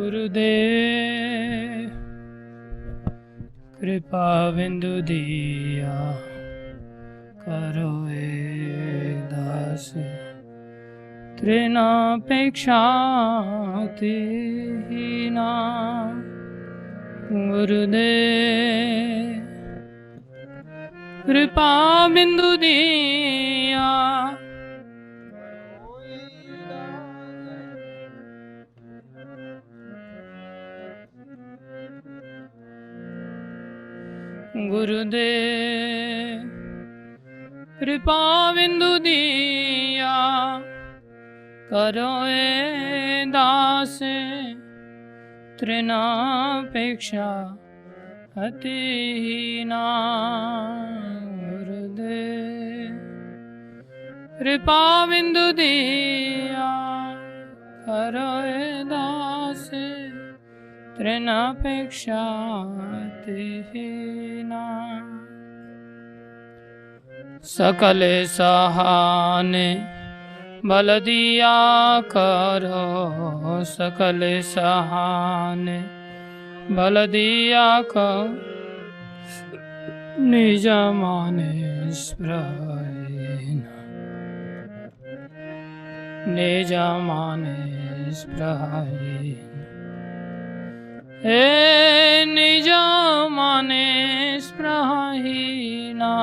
गुरुदेव कृपा बिंदु दिया करो दास तृणापेक्षातिहीना। गुरुदेव कृपा बिंदु दिया गुरुदेव कृपा बिंदु दिया करो दास तृणापेक्षा अतिहीना। गुरुदेव कृपा बिंदु दिया करो दास तृणापेक्षा अतिहीना। सकल सहाने बल दिया करो सकल सहाने बल दिया करो निज माने स्पृहहीन निज माने स्पृहहीन हे निज माने स्पृहहीना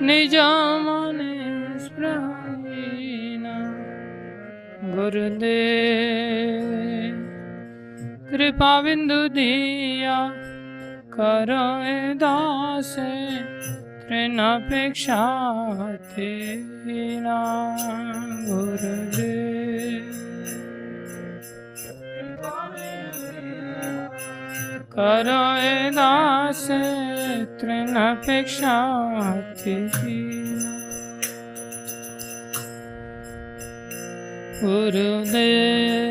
निज माने स्पृहहीना। गुरुदेव कृपा बिंदु दिया करो दास तृणापेक्षातिहीना। गुरुदेव करो दास तृणापेक्षातिहीना। गुरुदेव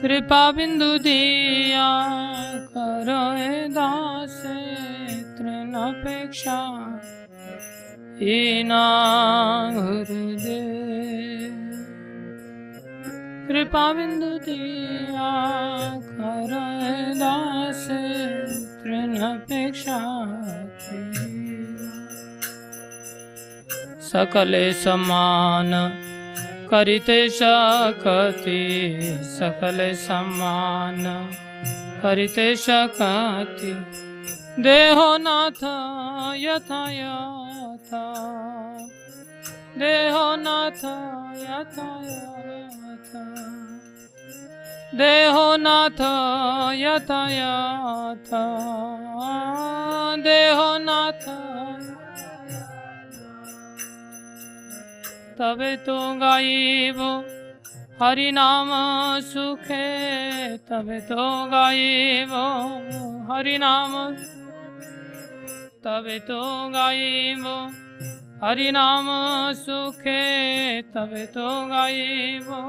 कृपा बिंदु दिया करो दास तृणापेक्षाहीना। गुरुदेव कृपा बिंदु दिया करो दास तृणापेक्षाहीना। सकल समान करिते शकति सकल समान करिते शकति देहो नाथ यथा यथा देहो नाथ यथा यथा देहो नाथ यथा यथा देहो नाथ तबे तो गाइबो हरि नाम सुखे तबे तो गाइबो हरि नाम तबे तो गाइबो हरि नाम सुखे तबे तो गाइबो।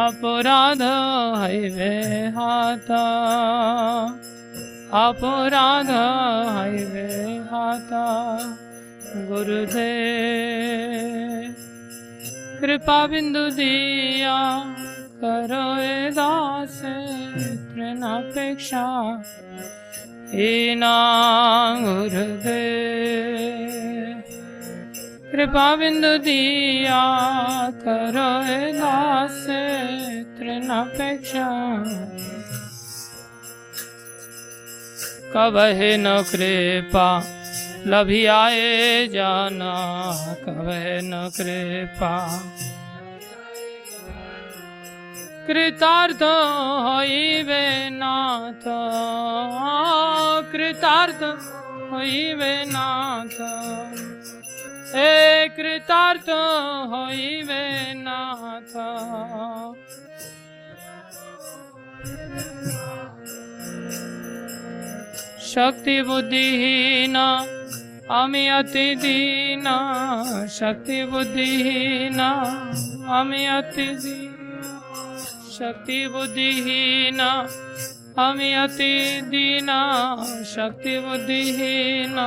अपराध हईवे हाथा अपराध हईवे हाथा। गुरुदेव कृपा बिंदु दिया करो दास तृणापेक्षाहीना। गुरुदेव कृपा बिंदु दिया करो दास तृणापेक्षाहीना। कबहि न कृपा लभी आए जाना कबहि न कृपा कृतार्थ होइबे नाथ कृतार्थ होइबे नाथ हे कृतार्थ होइबे नाथ। शक्ति बुद्धिहीना आमी अति दीना शक्ति बुद्धिहीना आमी अति दीना शक्ति बुद्धिहीना आमी अति दीना शक्ति बुद्धिहीना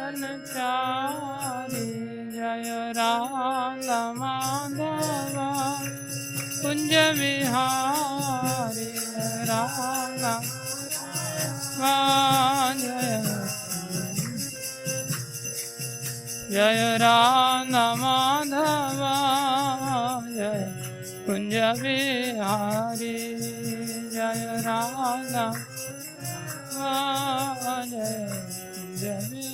प्यारे जय राधा माधव कुंज विहारी राधा जय राधा माधव जय कुंज विहारी जय राधा जय कुंज विहारी।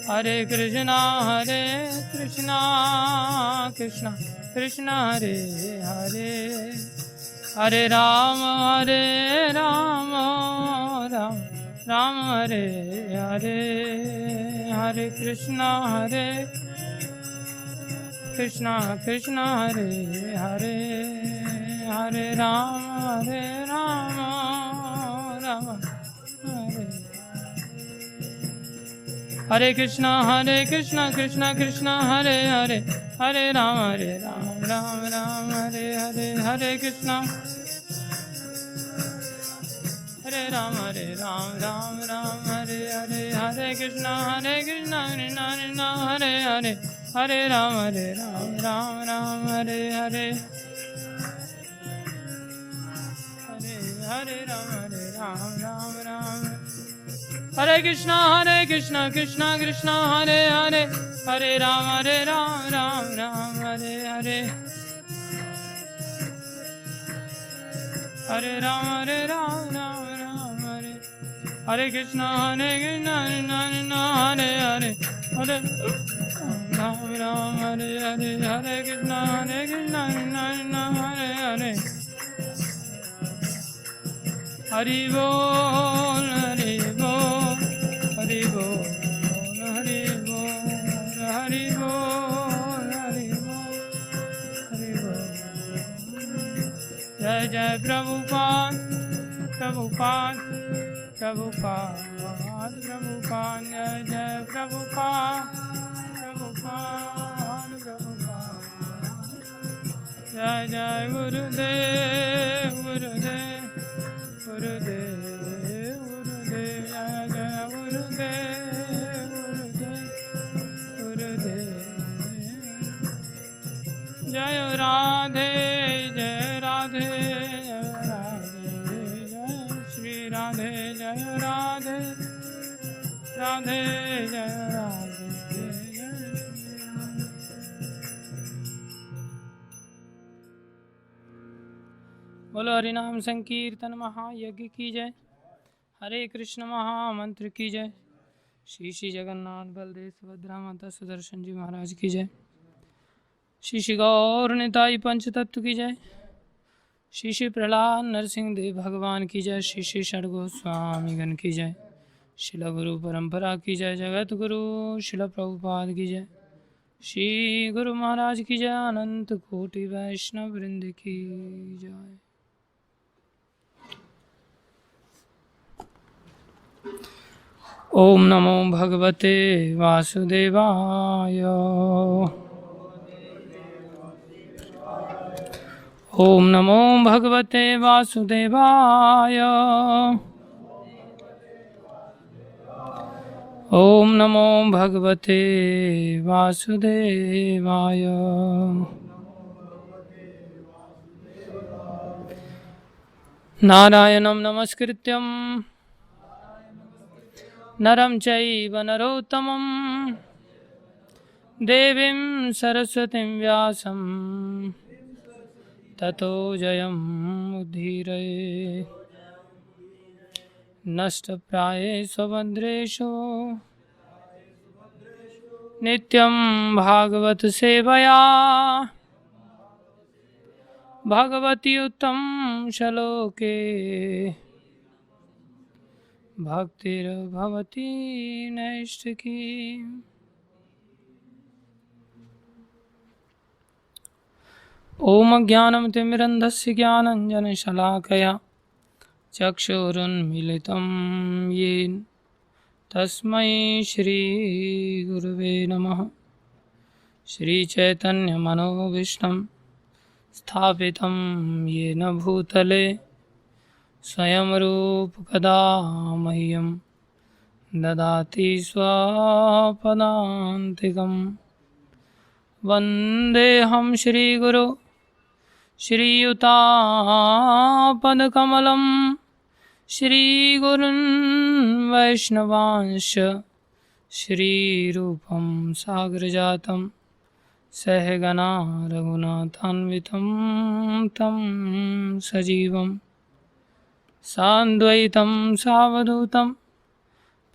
हरे कृष्णा कृष्णा कृष्णा हरे हरे हरे राम राम हरे हरे हरे कृष्णा कृष्णा हरे हरे हरे राम राम हरे हरे कृष्णा कृष्णा कृष्णा हरे हरे हरे राम राम हरे हरे हरे कृष्णा राम राम हरे हरे हरे कृष्णा कृष्णा हरे हरे हरे राम राम हरे हरे हरे राम राम हरे कृष्णा कृष्णा हरे हरे हरे राम राम हरे हरे हरे राम राम हरे हरे कृष्णा हरे हरे हरे राम हरे हरे कृष्णा हरे हरे हरि बोल हरि बोल हरि बोल हरि बोल हरि बोल हरि बोल हरि बोल। जय जय प्रभुपाद प्रभुपाद प्रभुपाद प्रभुपाद जय जय प्रभुपाद प्रभुपाद प्रभुपाद जय जय गुरुदेव गुरुदेव गुरुदेव गुरुदेव जय जय गुरुदेव गुरुदेव गुरुदेव जय राधे जय राधे जय श्री राधे जय राधे राधे जय राधे जय। बोलो हरिनाम संकीर्तन महायज्ञ की जय। हरे कृष्ण महामंत्र की जय। श्री श्री जगन्नाथ बलदेव सुभद्रा माता सुदर्शन जी महाराज की जय। श्री श्री गौर निताई पंच तत्व की जय। श्री श्री प्रहलाद नरसिंह देव भगवान की जय। श्री श्री षडगो स्वामी गण की जय। शिला गुरु परंपरा की जय। जगत गुरु शिला प्रभुपाद की जय। श्री गुरु महाराज की जय। अनंत कोटि वैष्णव वृंद की जय। ओम नमो भगवते वासुदेवाय। ओम नमो भगवते वासुदेवाय। ओम नमो भगवते वासुदेवाय। नारायणं नमस्कृत्यं नरं चैव नरोत्तमं देवीं सरस्वतीं व्यासं ततो जयमुदीरये। नष्टप्रायेषु भद्रेषु नित्यं भागवत सेवया भगवती उत्तम श्लोके भक्तिर्भवती नैष्ठिकी। ओम ज्ञानतिमिरन्धस्य ज्ञानाञ्जनशलाकया चक्षुरुन्मीलितं येन तस्मै श्रीगुरुवे नमः। श्रीचैतन्यमनोभीष्टं स्थापितं येन भूतले स्वयं रूप कदा मह्यं ददाति स्वापदान्तिकं। वन्देऽहं श्रीगुरो श्रीयुतापदकमलं श्रीगुरुन् वैष्णवांश्च श्रीरूपं साग्रजातं सहगना रघुनाथान्वितं तं सजीवं सान्द्वैतं सावधूतं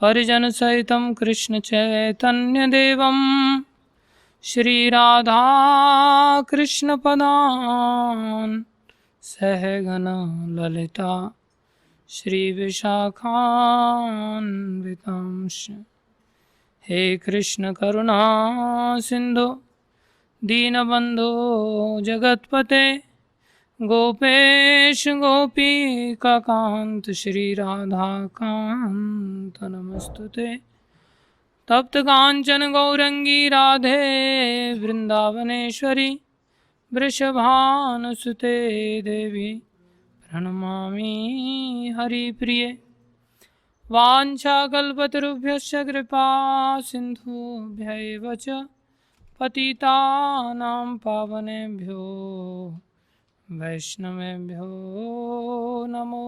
परिजनसहितं कृष्णचैतन्यदेवं श्रीराधा कृष्णपदान् सहगना ललिता श्रीविशाखान्वितांश्च। हे कृष्ण करुणा सिंधु दीनबंधो जगत्पते गोपेश गोपीकान्त श्रीराधाकान्त नमस्तुते। तप्त कांचन गौरंगी राधे वृंदावनेश्वरी वृषभानुसुते देवी प्रणमामि हरिप्रिये। वाञ्छाकल्पतरुभ्यश्च कृपा सिन्धुभ्यैव च पतितानां पावनेभ्यो वैष्णवेभ्यो नमो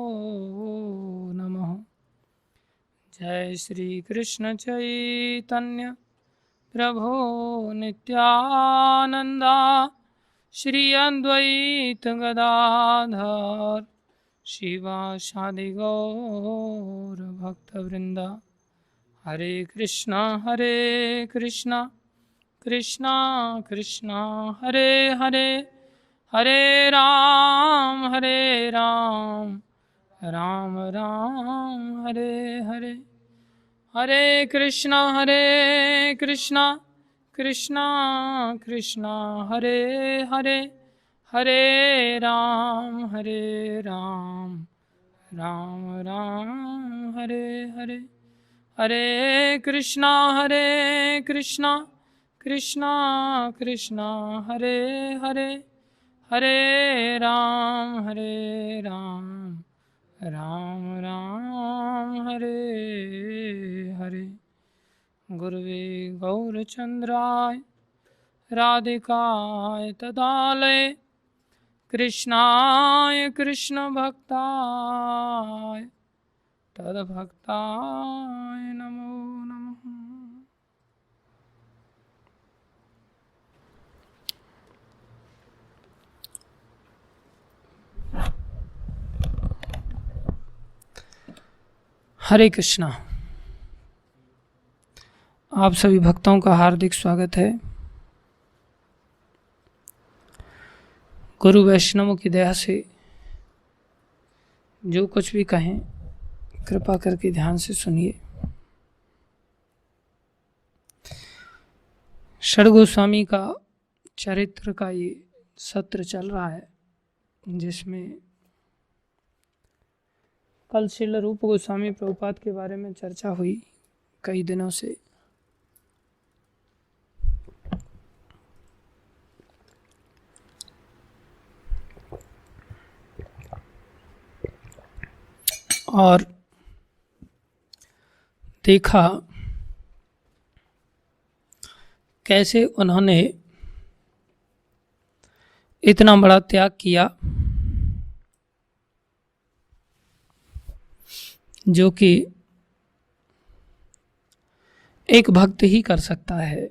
नमः। जय श्री कृष्ण चैतन्य प्रभो नित्यानंदा श्री अद्वैत गदाधर शिवासादि गौर भक्तवृंदा। हरे कृष्णा कृष्णा कृष्णा हरे हरे, हरे राम राम राम हरे हरे। हरे कृष्णा कृष्णा कृष्णा हरे हरे, हरे राम राम राम हरे हरे। हरे कृष्णा कृष्णा कृष्णा हरे हरे, हरे राम राम राम हरे हरे। गुरुवे गौरचंद्राय राधिकाय तदालय कृष्णाय कृष्ण भक्ताय तद्भक्ताय नमो नमः। हरे कृष्णा। आप सभी भक्तों का हार्दिक स्वागत है। गुरु वैष्णवों की दया से जो कुछ भी कहें कृपा करके ध्यान से सुनिए। षड गोस्वामी का चरित्र का ये सत्र चल रहा है, जिसमें कल श्रील रूप गोस्वामी प्रभुपाद के बारे में चर्चा हुई कई दिनों से। और देखा कैसे उन्होंने इतना बड़ा त्याग किया जो कि एक भक्त ही कर सकता है।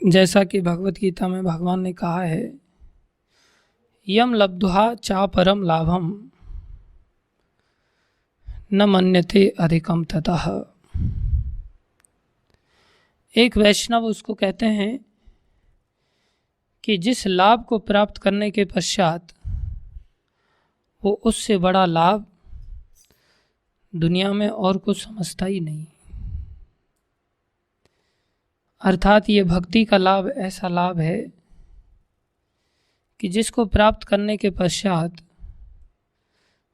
जैसा कि भगवत गीता में भगवान ने कहा है, यम लब्ध्वा चा परम लाभम न मन्यते अधिकम ततः। एक वैष्णव उसको कहते हैं कि जिस लाभ को प्राप्त करने के पश्चात वो उससे बड़ा लाभ दुनिया में और कुछ समझता ही नहीं। अर्थात ये भक्ति का लाभ ऐसा लाभ है कि जिसको प्राप्त करने के पश्चात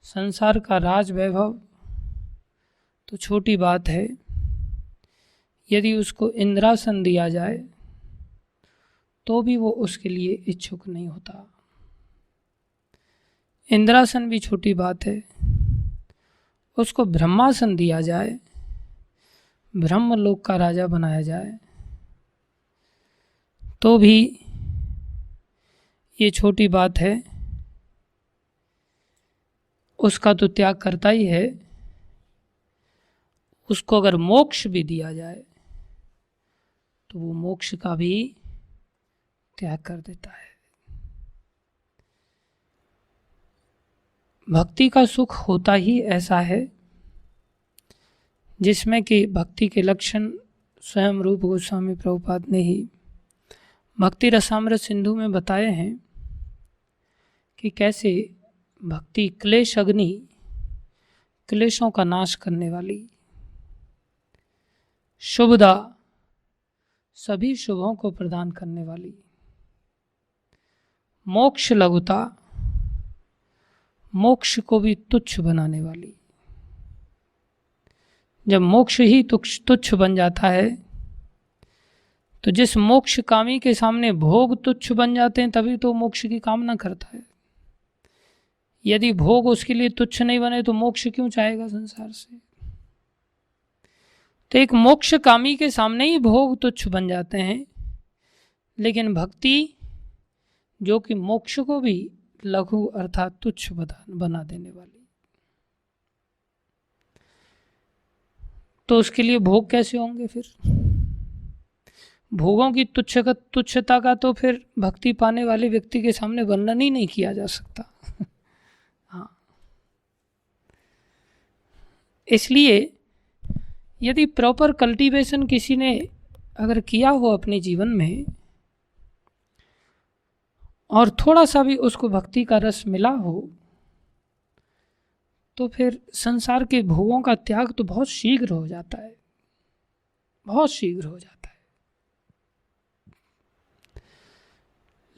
संसार का राज वैभव तो छोटी बात है, यदि उसको इंद्रासन दिया जाए तो भी वो उसके लिए इच्छुक नहीं होता। इंद्रासन भी छोटी बात है, उसको ब्रह्मासन दिया जाए, ब्रह्मलोक का राजा बनाया जाए, तो भी ये छोटी बात है। उसका तो त्याग करता ही है। उसको अगर मोक्ष भी दिया जाए तो वो मोक्ष का भी त्याग कर देता है। भक्ति का सुख होता ही ऐसा है जिसमें कि भक्ति के लक्षण स्वयं रूप गोस्वामी प्रभुपाद ने ही भक्ति रसामृत सिंधु में बताए हैं कि कैसे भक्ति क्लेश अग्नि, क्लेशों का नाश करने वाली, शुभदा, सभी शुभों को प्रदान करने वाली, मोक्ष लघुता, मोक्ष को भी तुच्छ बनाने वाली। जब मोक्ष ही तुच्छ बन जाता है तो जिस मोक्ष कामी के सामने भोग तुच्छ बन जाते हैं तभी तो मोक्ष की कामना करता है। यदि भोग उसके लिए तुच्छ नहीं बने तो मोक्ष क्यों चाहेगा संसार से। तो एक मोक्ष कामी के सामने ही भोग तुच्छ बन जाते हैं, लेकिन भक्ति जो कि मोक्ष को भी लघु अर्थात तुच्छ बना देने वाली, तो उसके लिए भोग कैसे होंगे फिर। भोगों की तुच्छता का तो फिर भक्ति पाने वाले व्यक्ति के सामने वर्णन ही नहीं किया जा सकता। हाँ, इसलिए यदि प्रॉपर कल्टीवेशन किसी ने अगर किया हो अपने जीवन में और थोड़ा सा भी उसको भक्ति का रस मिला हो, तो फिर संसार के भोगों का त्याग तो बहुत शीघ्र हो जाता है, बहुत शीघ्र हो जाता है।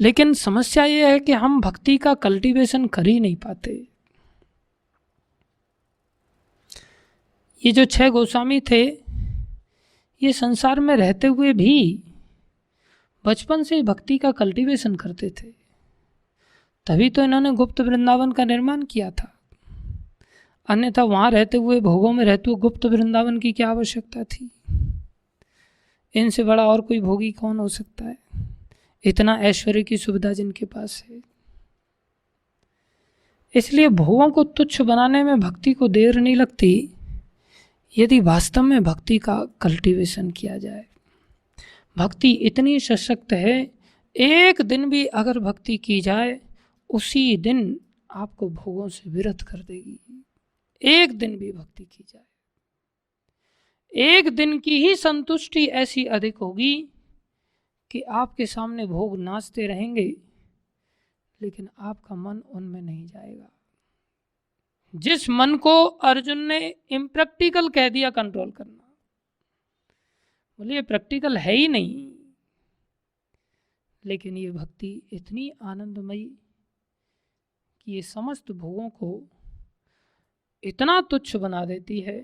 लेकिन समस्या ये है कि हम भक्ति का कल्टीवेशन कर ही नहीं पाते। ये जो 6 गोस्वामी थे, ये संसार में रहते हुए भी बचपन से भक्ति का कल्टीवेशन करते थे, तभी तो इन्होंने गुप्त वृंदावन का निर्माण किया था। अन्यथा वहाँ रहते हुए, भोगों में रहते हुए गुप्त वृंदावन की क्या आवश्यकता थी। इनसे बड़ा और कोई भोगी कौन हो सकता है, इतना ऐश्वर्य की सुविधा जिनके पास है। इसलिए भोगों को तुच्छ बनाने में भक्ति को देर नहीं लगती यदि वास्तव में भक्ति का कल्टीवेशन किया जाए। भक्ति इतनी सशक्त है, एक दिन भी अगर भक्ति की जाए उसी दिन आपको भोगों से विरत कर देगी। एक दिन भी भक्ति की जाए, एक दिन की ही संतुष्टि ऐसी अधिक होगी कि आपके सामने भोग नाचते रहेंगे लेकिन आपका मन उनमें नहीं जाएगा। जिस मन को अर्जुन ने इम्प्रैक्टिकल कह दिया कंट्रोल करना, बोले ये प्रैक्टिकल है ही नहीं, लेकिन ये भक्ति इतनी आनंदमयी कि ये समस्त भोगों को इतना तुच्छ बना देती है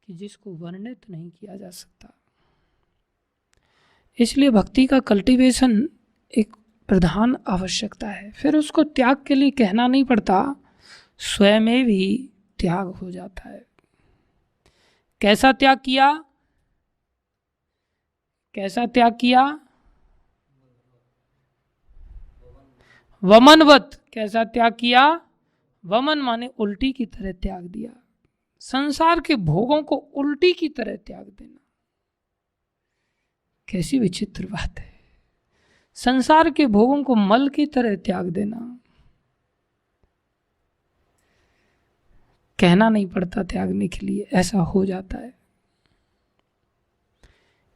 कि जिसको वर्णित नहीं किया जा सकता। इसलिए भक्ति का कल्टीवेशन एक प्रधान आवश्यकता है। फिर उसको त्याग के लिए कहना नहीं पड़ता, स्वयं में भी त्याग हो जाता है। कैसा त्याग किया, कैसा त्याग किया, वमनवत। कैसा त्याग किया, वमन माने उल्टी की तरह त्याग दिया। संसार के भोगों को उल्टी की तरह त्याग देना कैसी विचित्र बात है। संसार के भोगों को मल की तरह त्याग देना, कहना नहीं पड़ता त्यागने के लिए, ऐसा हो जाता है।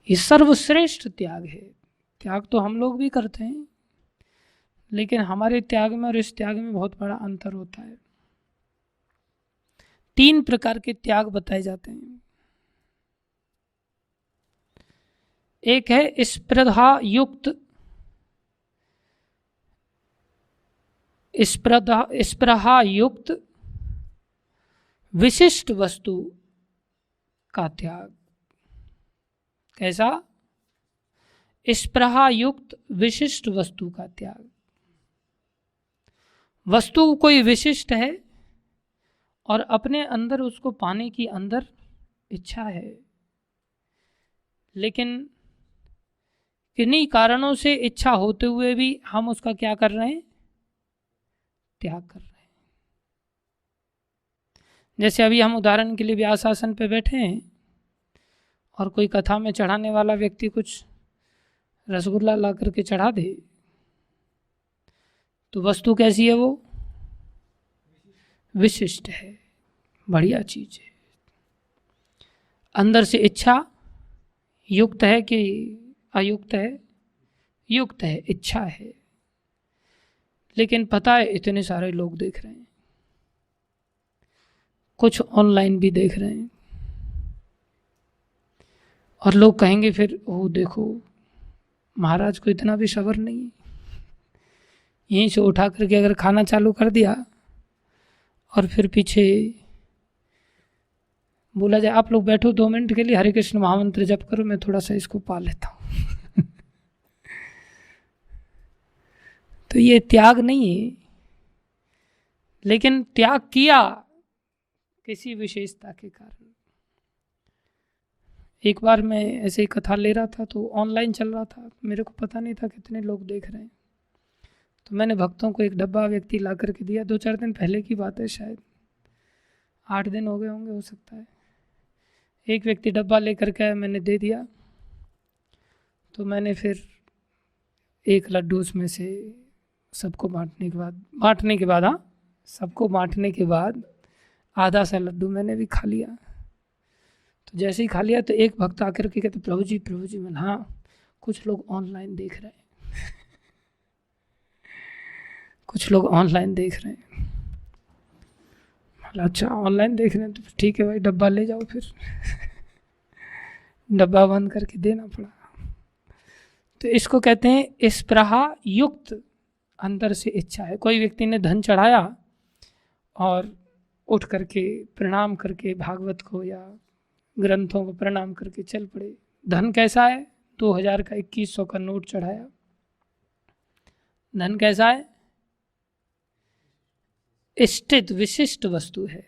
ये सर्वश्रेष्ठ त्याग है। त्याग तो हम लोग भी करते हैं, लेकिन हमारे त्याग में और इस त्याग में बहुत बड़ा अंतर होता है। 3 प्रकार के त्याग बताए जाते हैं। एक है स्पृहा युक्त, स्पृहा युक्त विशिष्ट वस्तु का त्याग। कैसा, स्पृहा युक्त विशिष्ट वस्तु का त्याग। वस्तु कोई विशिष्ट है और अपने अंदर उसको पाने की अंदर इच्छा है, लेकिन किन्हीं कारणों से इच्छा होते हुए भी हम उसका क्या कर रहे हैं, त्याग कर रहे हैं। जैसे अभी हम उदाहरण के लिए व्यास आसन पे बैठे हैं और कोई कथा में चढ़ाने वाला व्यक्ति कुछ रसगुल्ला ला करके चढ़ा दे, तो वस्तु कैसी है, वो विशिष्ट है, बढ़िया चीज है। अंदर से इच्छा युक्त है कि अयुक्त है, युक्त है, इच्छा है, लेकिन पता है इतने सारे लोग देख रहे हैं, कुछ ऑनलाइन भी देख रहे हैं, और लोग कहेंगे फिर ओ देखो महाराज को इतना भी सब्र नहीं है, यहीं से उठा करके अगर खाना चालू कर दिया और फिर पीछे बोला जाए आप लोग बैठो 2 मिनट के लिए हरे कृष्ण महामंत्र जप करो, मैं थोड़ा सा इसको पा लेता हूँ तो ये त्याग नहीं है, लेकिन त्याग किया किसी विशेषता के कारण। एक बार मैं ऐसे ही कथा ले रहा था तो ऑनलाइन चल रहा था, मेरे को पता नहीं था कितने लोग देख रहे हैं, तो मैंने भक्तों को एक डब्बा व्यक्ति ला करके दिया। 2-4 दिन पहले की बात है, शायद 8 दिन हो गए होंगे, हो सकता है। एक व्यक्ति डब्बा लेकर के मैंने दे दिया, तो मैंने फिर एक लड्डू उसमें से सबको बांटने के बाद हाँ, सबको बांटने के बाद आधा सा लड्डू मैंने भी खा लिया। तो जैसे ही खा लिया तो एक भक्त आकर के कहते प्रभु जी, मैंने हाँ कुछ लोग ऑनलाइन देख रहे हैं कुछ लोग ऑनलाइन देख रहे हैं। अच्छा ऑनलाइन देख रहे हैं तो ठीक है भाई, डब्बा ले जाओ फिर डब्बा बंद करके देना पड़ा। तो इसको कहते हैं स्पृहा युक्त, अंदर से इच्छा है। कोई व्यक्ति ने धन चढ़ाया और उठ करके प्रणाम करके भागवत को या ग्रंथों को प्रणाम करके चल पड़े। धन कैसा है, 2000 का 2100 का नोट चढ़ाया। धन कैसा है, स्थित विशिष्ट वस्तु है,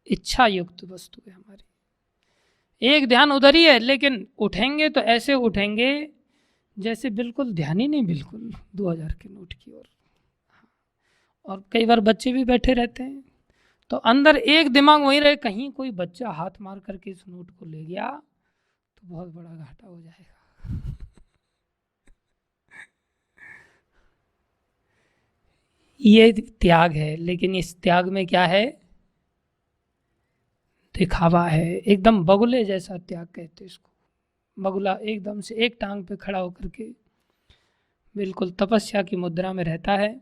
इच्छा युक्त वस्तु है हमारी। एक ध्यान उधर ही है, लेकिन उठेंगे तो ऐसे उठेंगे जैसे बिल्कुल ध्यान ही नहीं, बिल्कुल 2000 के नोट की ओर। और कई बार बच्चे भी बैठे रहते हैं तो अंदर एक दिमाग वहीं रहे, कहीं कोई बच्चा हाथ मार करके इस नोट को ले गया तो बहुत बड़ा घाटा हो जाएगा ये त्याग है। लेकिन इस त्याग में क्या है, दिखावा है, एकदम बगुले जैसा त्याग कहते इसको। बगुला एकदम से एक टांग पे खड़ा होकर के बिल्कुल तपस्या की मुद्रा में रहता है,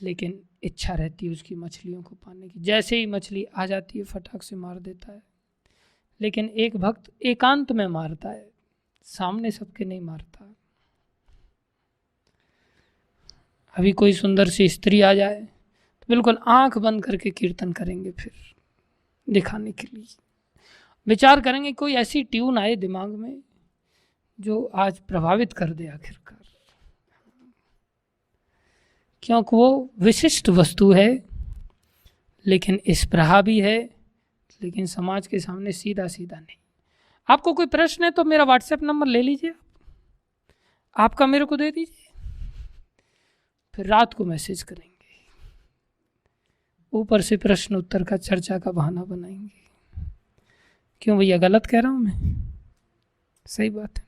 लेकिन इच्छा रहती है उसकी मछलियों को पाने की। जैसे ही मछली आ जाती है फटाक से मार देता है। लेकिन एक भक्त एकांत में मारता है, सामने सबके नहीं मारता। अभी कोई सुंदर सी स्त्री आ जाए तो बिल्कुल आंख बंद करके कीर्तन करेंगे, फिर दिखाने के लिए विचार करेंगे कोई ऐसी ट्यून आए दिमाग में जो आज प्रभावित कर दे आखिरकार, क्योंकि वो विशिष्ट वस्तु है, लेकिन स्पृहा भी है, लेकिन समाज के सामने सीधा सीधा नहीं। आपको कोई प्रश्न है तो मेरा व्हाट्सएप नंबर ले लीजिए, आपका मेरे को दे दीजिए, फिर रात को मैसेज करेंगे, ऊपर से प्रश्न उत्तर का चर्चा का बहाना बनाएंगे। क्यों भैया, गलत कह रहा हूं मैं? सही बात है।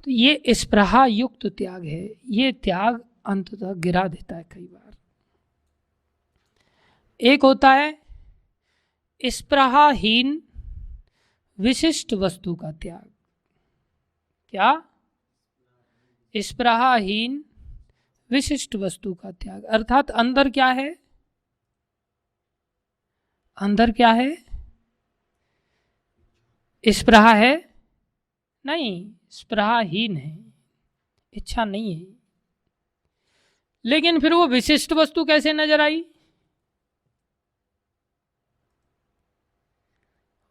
तो ये स्पृहा युक्त त्याग है। ये त्याग अंततः गिरा देता है कई बार। एक होता है स्पृहाहीन विशिष्ट वस्तु का त्याग। क्या? स्पृहाहीन विशिष्ट वस्तु का त्याग, अर्थात अंदर क्या है, अंदर क्या है, स्पृहा है नहीं, स्पृहाहीन है, इच्छा नहीं है। लेकिन फिर वो विशिष्ट वस्तु कैसे नजर आई?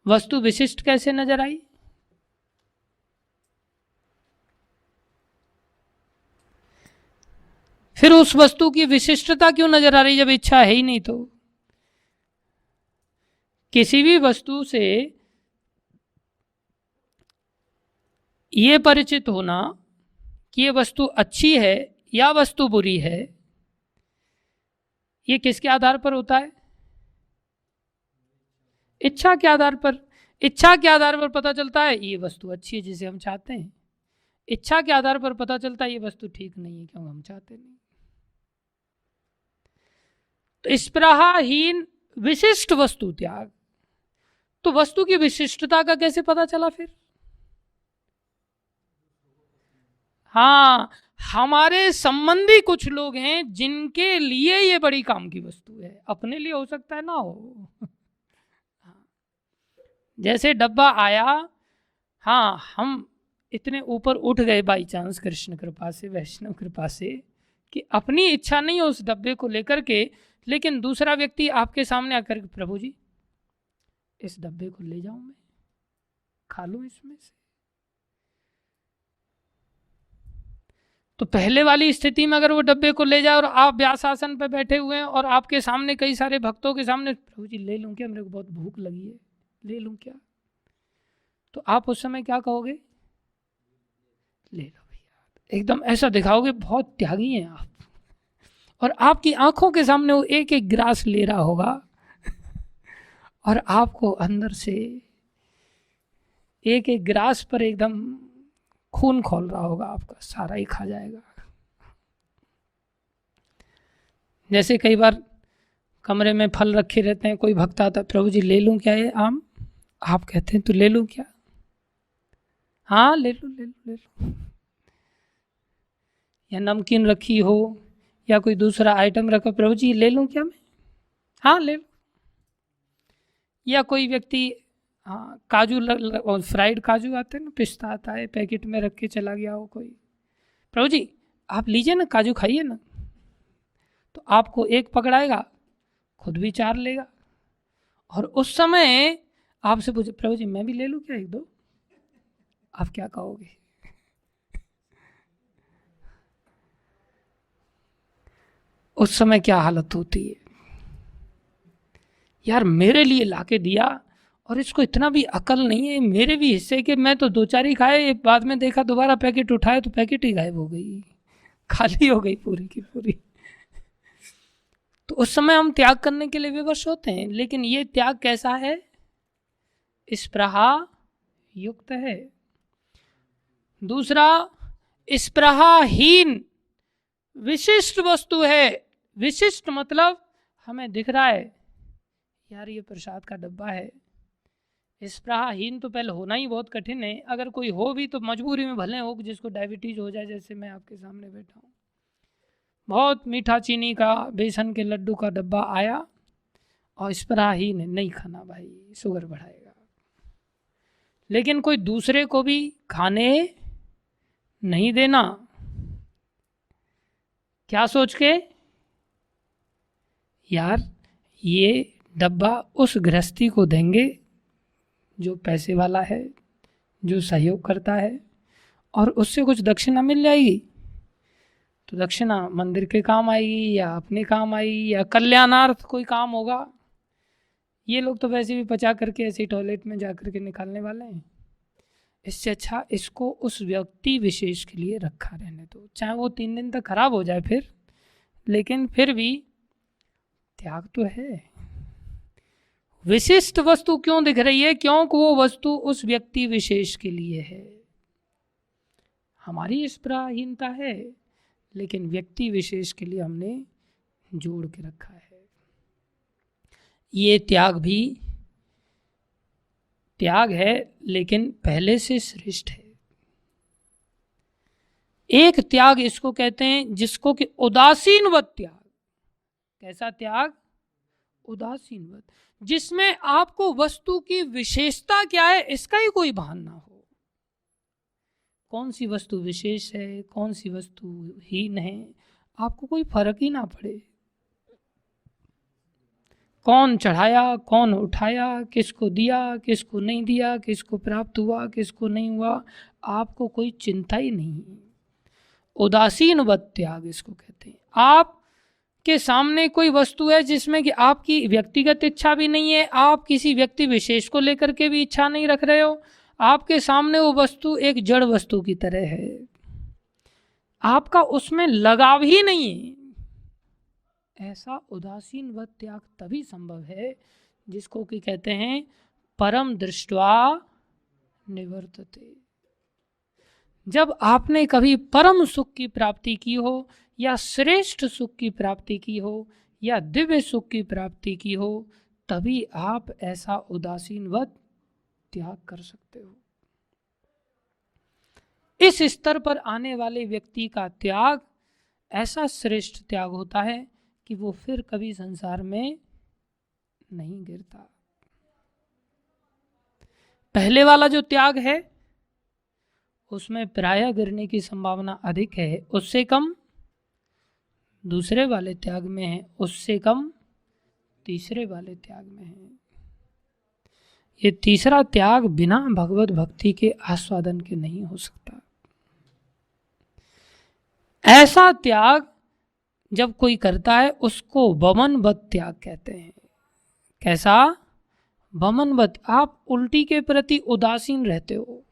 वस्तु विशिष्ट कैसे नजर आई? फिर उस वस्तु की विशिष्टता क्यों नजर आ रही जब इच्छा है ही नहीं? तो किसी भी वस्तु से ये परिचित होना कि ये वस्तु अच्छी है या वस्तु बुरी है, ये किसके आधार पर होता है? इच्छा के आधार पर। इच्छा के आधार पर पता चलता है ये वस्तु अच्छी है जिसे हम चाहते हैं, इच्छा के आधार पर पता चलता है ये वस्तु ठीक नहीं है क्यों हम चाहते नहीं। तो स्पृहाहीन विशिष्ट वस्तु त्याग, तो वस्तु की विशिष्टता का कैसे पता चला फिर? हाँ, हमारे संबंधी कुछ लोग हैं जिनके लिए ये बड़ी काम की वस्तु है, अपने लिए हो सकता है ना हो। जैसे डब्बा आया, हाँ हम इतने ऊपर उठ गए बाई चांस कृष्ण कृपा से, वैष्णव कृपा से, कि अपनी इच्छा नहीं हो उस डब्बे को लेकर के, लेकिन दूसरा व्यक्ति आपके सामने आकर, प्रभु जी इस डब्बे को ले जाऊं, मैं खा लूं इसमें से। तो पहले वाली स्थिति में अगर वो डब्बे को ले जाए और आप व्यासासन पे बैठे हुए हैं और आपके सामने कई सारे भक्तों के सामने, प्रभु जी ले लूं क्या, मेरे को बहुत भूख लगी है, ले लूं क्या? तो आप उस समय क्या कहोगे? ले लो भैया, एकदम ऐसा दिखाओगे बहुत त्यागी हैं आप, और आपकी आंखों के सामने वो एक एक ग्रास ले रहा होगा और आपको अंदर से एक एक ग्रास पर एकदम खून खोल रहा होगा, आपका सारा ही खा जाएगा। जैसे कई बार कमरे में फल रखे रहते हैं, कोई भक्त आता है, प्रभु जी ले लूं क्या ये आम? आप कहते हैं तो ले लूं क्या? हाँ ले लो ले लो ले लो। या नमकीन रखी हो या कोई दूसरा आइटम रखो, प्रभु जी ले लूं क्या मैं? हाँ ले लो। या कोई व्यक्ति, हाँ काजू फ्राइड काजू आते हैं ना, पिस्ता आता है पैकेट में रख के चला गया हो कोई, प्रभु जी आप लीजिए ना काजू खाइए ना, तो आपको एक पकड़ाएगा, खुद भी 4 लेगा, और उस समय आपसे पूछे, प्रभु जी मैं भी ले लूं क्या 1-2? आप क्या कहोगे? उस समय क्या हालत होती है? यार मेरे लिए लाके दिया और इसको इतना भी अकल नहीं है, मेरे भी हिस्से के, मैं तो 2-4 ही खाए, एक बाद में देखा दोबारा पैकेट उठाए तो पैकेट ही गायब हो गई, खाली हो गई पूरी की पूरी। तो उस समय हम त्याग करने के लिए विवश होते हैं, लेकिन ये त्याग कैसा है? स्पृहा युक्त है। दूसरा, स्पृहाहीन विशिष्ट वस्तु है। विशिष्ट मतलब हमें दिख रहा है यार ये प्रसाद का डब्बा है। स्पृहाहीन तो पहले होना ही बहुत कठिन है, अगर कोई हो भी तो मजबूरी में भले हो, जिसको डायबिटीज हो जाए, जैसे मैं आपके सामने बैठा हूँ, बहुत मीठा चीनी का बेसन के लड्डू का डब्बा आया और स्पृहाहीन है, नहीं खाना भाई शुगर बढ़ाएगा, लेकिन कोई दूसरे को भी खाने नहीं देना, क्या सोच के? यार ये डब्बा उस गृहस्थी को देंगे जो पैसे वाला है, जो सहयोग करता है, और उससे कुछ दक्षिणा मिल जाएगी, तो दक्षिणा मंदिर के काम आएगी या अपने काम आएगी या कल्याणार्थ कोई काम होगा। ये लोग तो वैसे भी पचा करके ऐसे टॉयलेट में जा करके निकालने वाले हैं, इससे अच्छा इसको उस व्यक्ति विशेष के लिए रखा रहने दो, चाहे वो 3 दिन तक खराब हो जाए फिर, लेकिन फिर भी त्याग तो है। विशिष्ट वस्तु क्यों दिख रही है? क्योंकि वो वस्तु उस व्यक्ति विशेष के लिए है। हमारी स्पृहाहीनता है, लेकिन व्यक्ति विशेष के लिए हमने जोड़ के रखा है। ये त्याग भी त्याग है, लेकिन पहले से श्रेष्ठ है। एक त्याग इसको कहते हैं जिसको कि उदासीनवत त्याग। कैसा त्याग? उदासीनवत, जिसमें आपको वस्तु की विशेषता क्या है इसका ही कोई भान ना हो। कौन सी वस्तु विशेष है, कौन सी वस्तु हीन है, आपको कोई फर्क ही ना पड़े। कौन चढ़ाया, कौन उठाया, किसको दिया, किसको नहीं दिया, किसको प्राप्त हुआ, किसको नहीं हुआ, आपको कोई चिंता ही नहीं। उदासीनवत त्याग इसको कहते हैं। आप के सामने कोई वस्तु है जिसमें कि आपकी व्यक्तिगत इच्छा भी नहीं है, आप किसी व्यक्ति विशेष को लेकर के भी इच्छा नहीं रख रहे हो, आपके सामने वो वस्तु एक जड़ वस्तु की तरह है, आपका उसमें लगाव ही नहीं है, ऐसा उदासीन व त्याग तभी संभव है जिसको कि कहते हैं परम दृष्ट्वा निवर्तते। जब आपने कभी परम सुख की प्राप्ति की हो या श्रेष्ठ सुख की प्राप्ति की हो या दिव्य सुख की प्राप्ति की हो, तभी आप ऐसा उदासीनवत त्याग कर सकते हो। इस स्तर पर आने वाले व्यक्ति का त्याग ऐसा श्रेष्ठ त्याग होता है कि वो फिर कभी संसार में नहीं गिरता। पहले वाला जो त्याग है उसमें प्रायः गिरने की संभावना अधिक है, उससे कम दूसरे वाले त्याग में है, उससे कम तीसरे वाले त्याग में है। ये तीसरा त्याग बिना भगवत भक्ति के आस्वादन के नहीं हो सकता। ऐसा त्याग जब कोई करता है उसको वमनवत त्याग कहते हैं। कैसा? वमनवत। आप उल्टी के प्रति उदासीन रहते हो।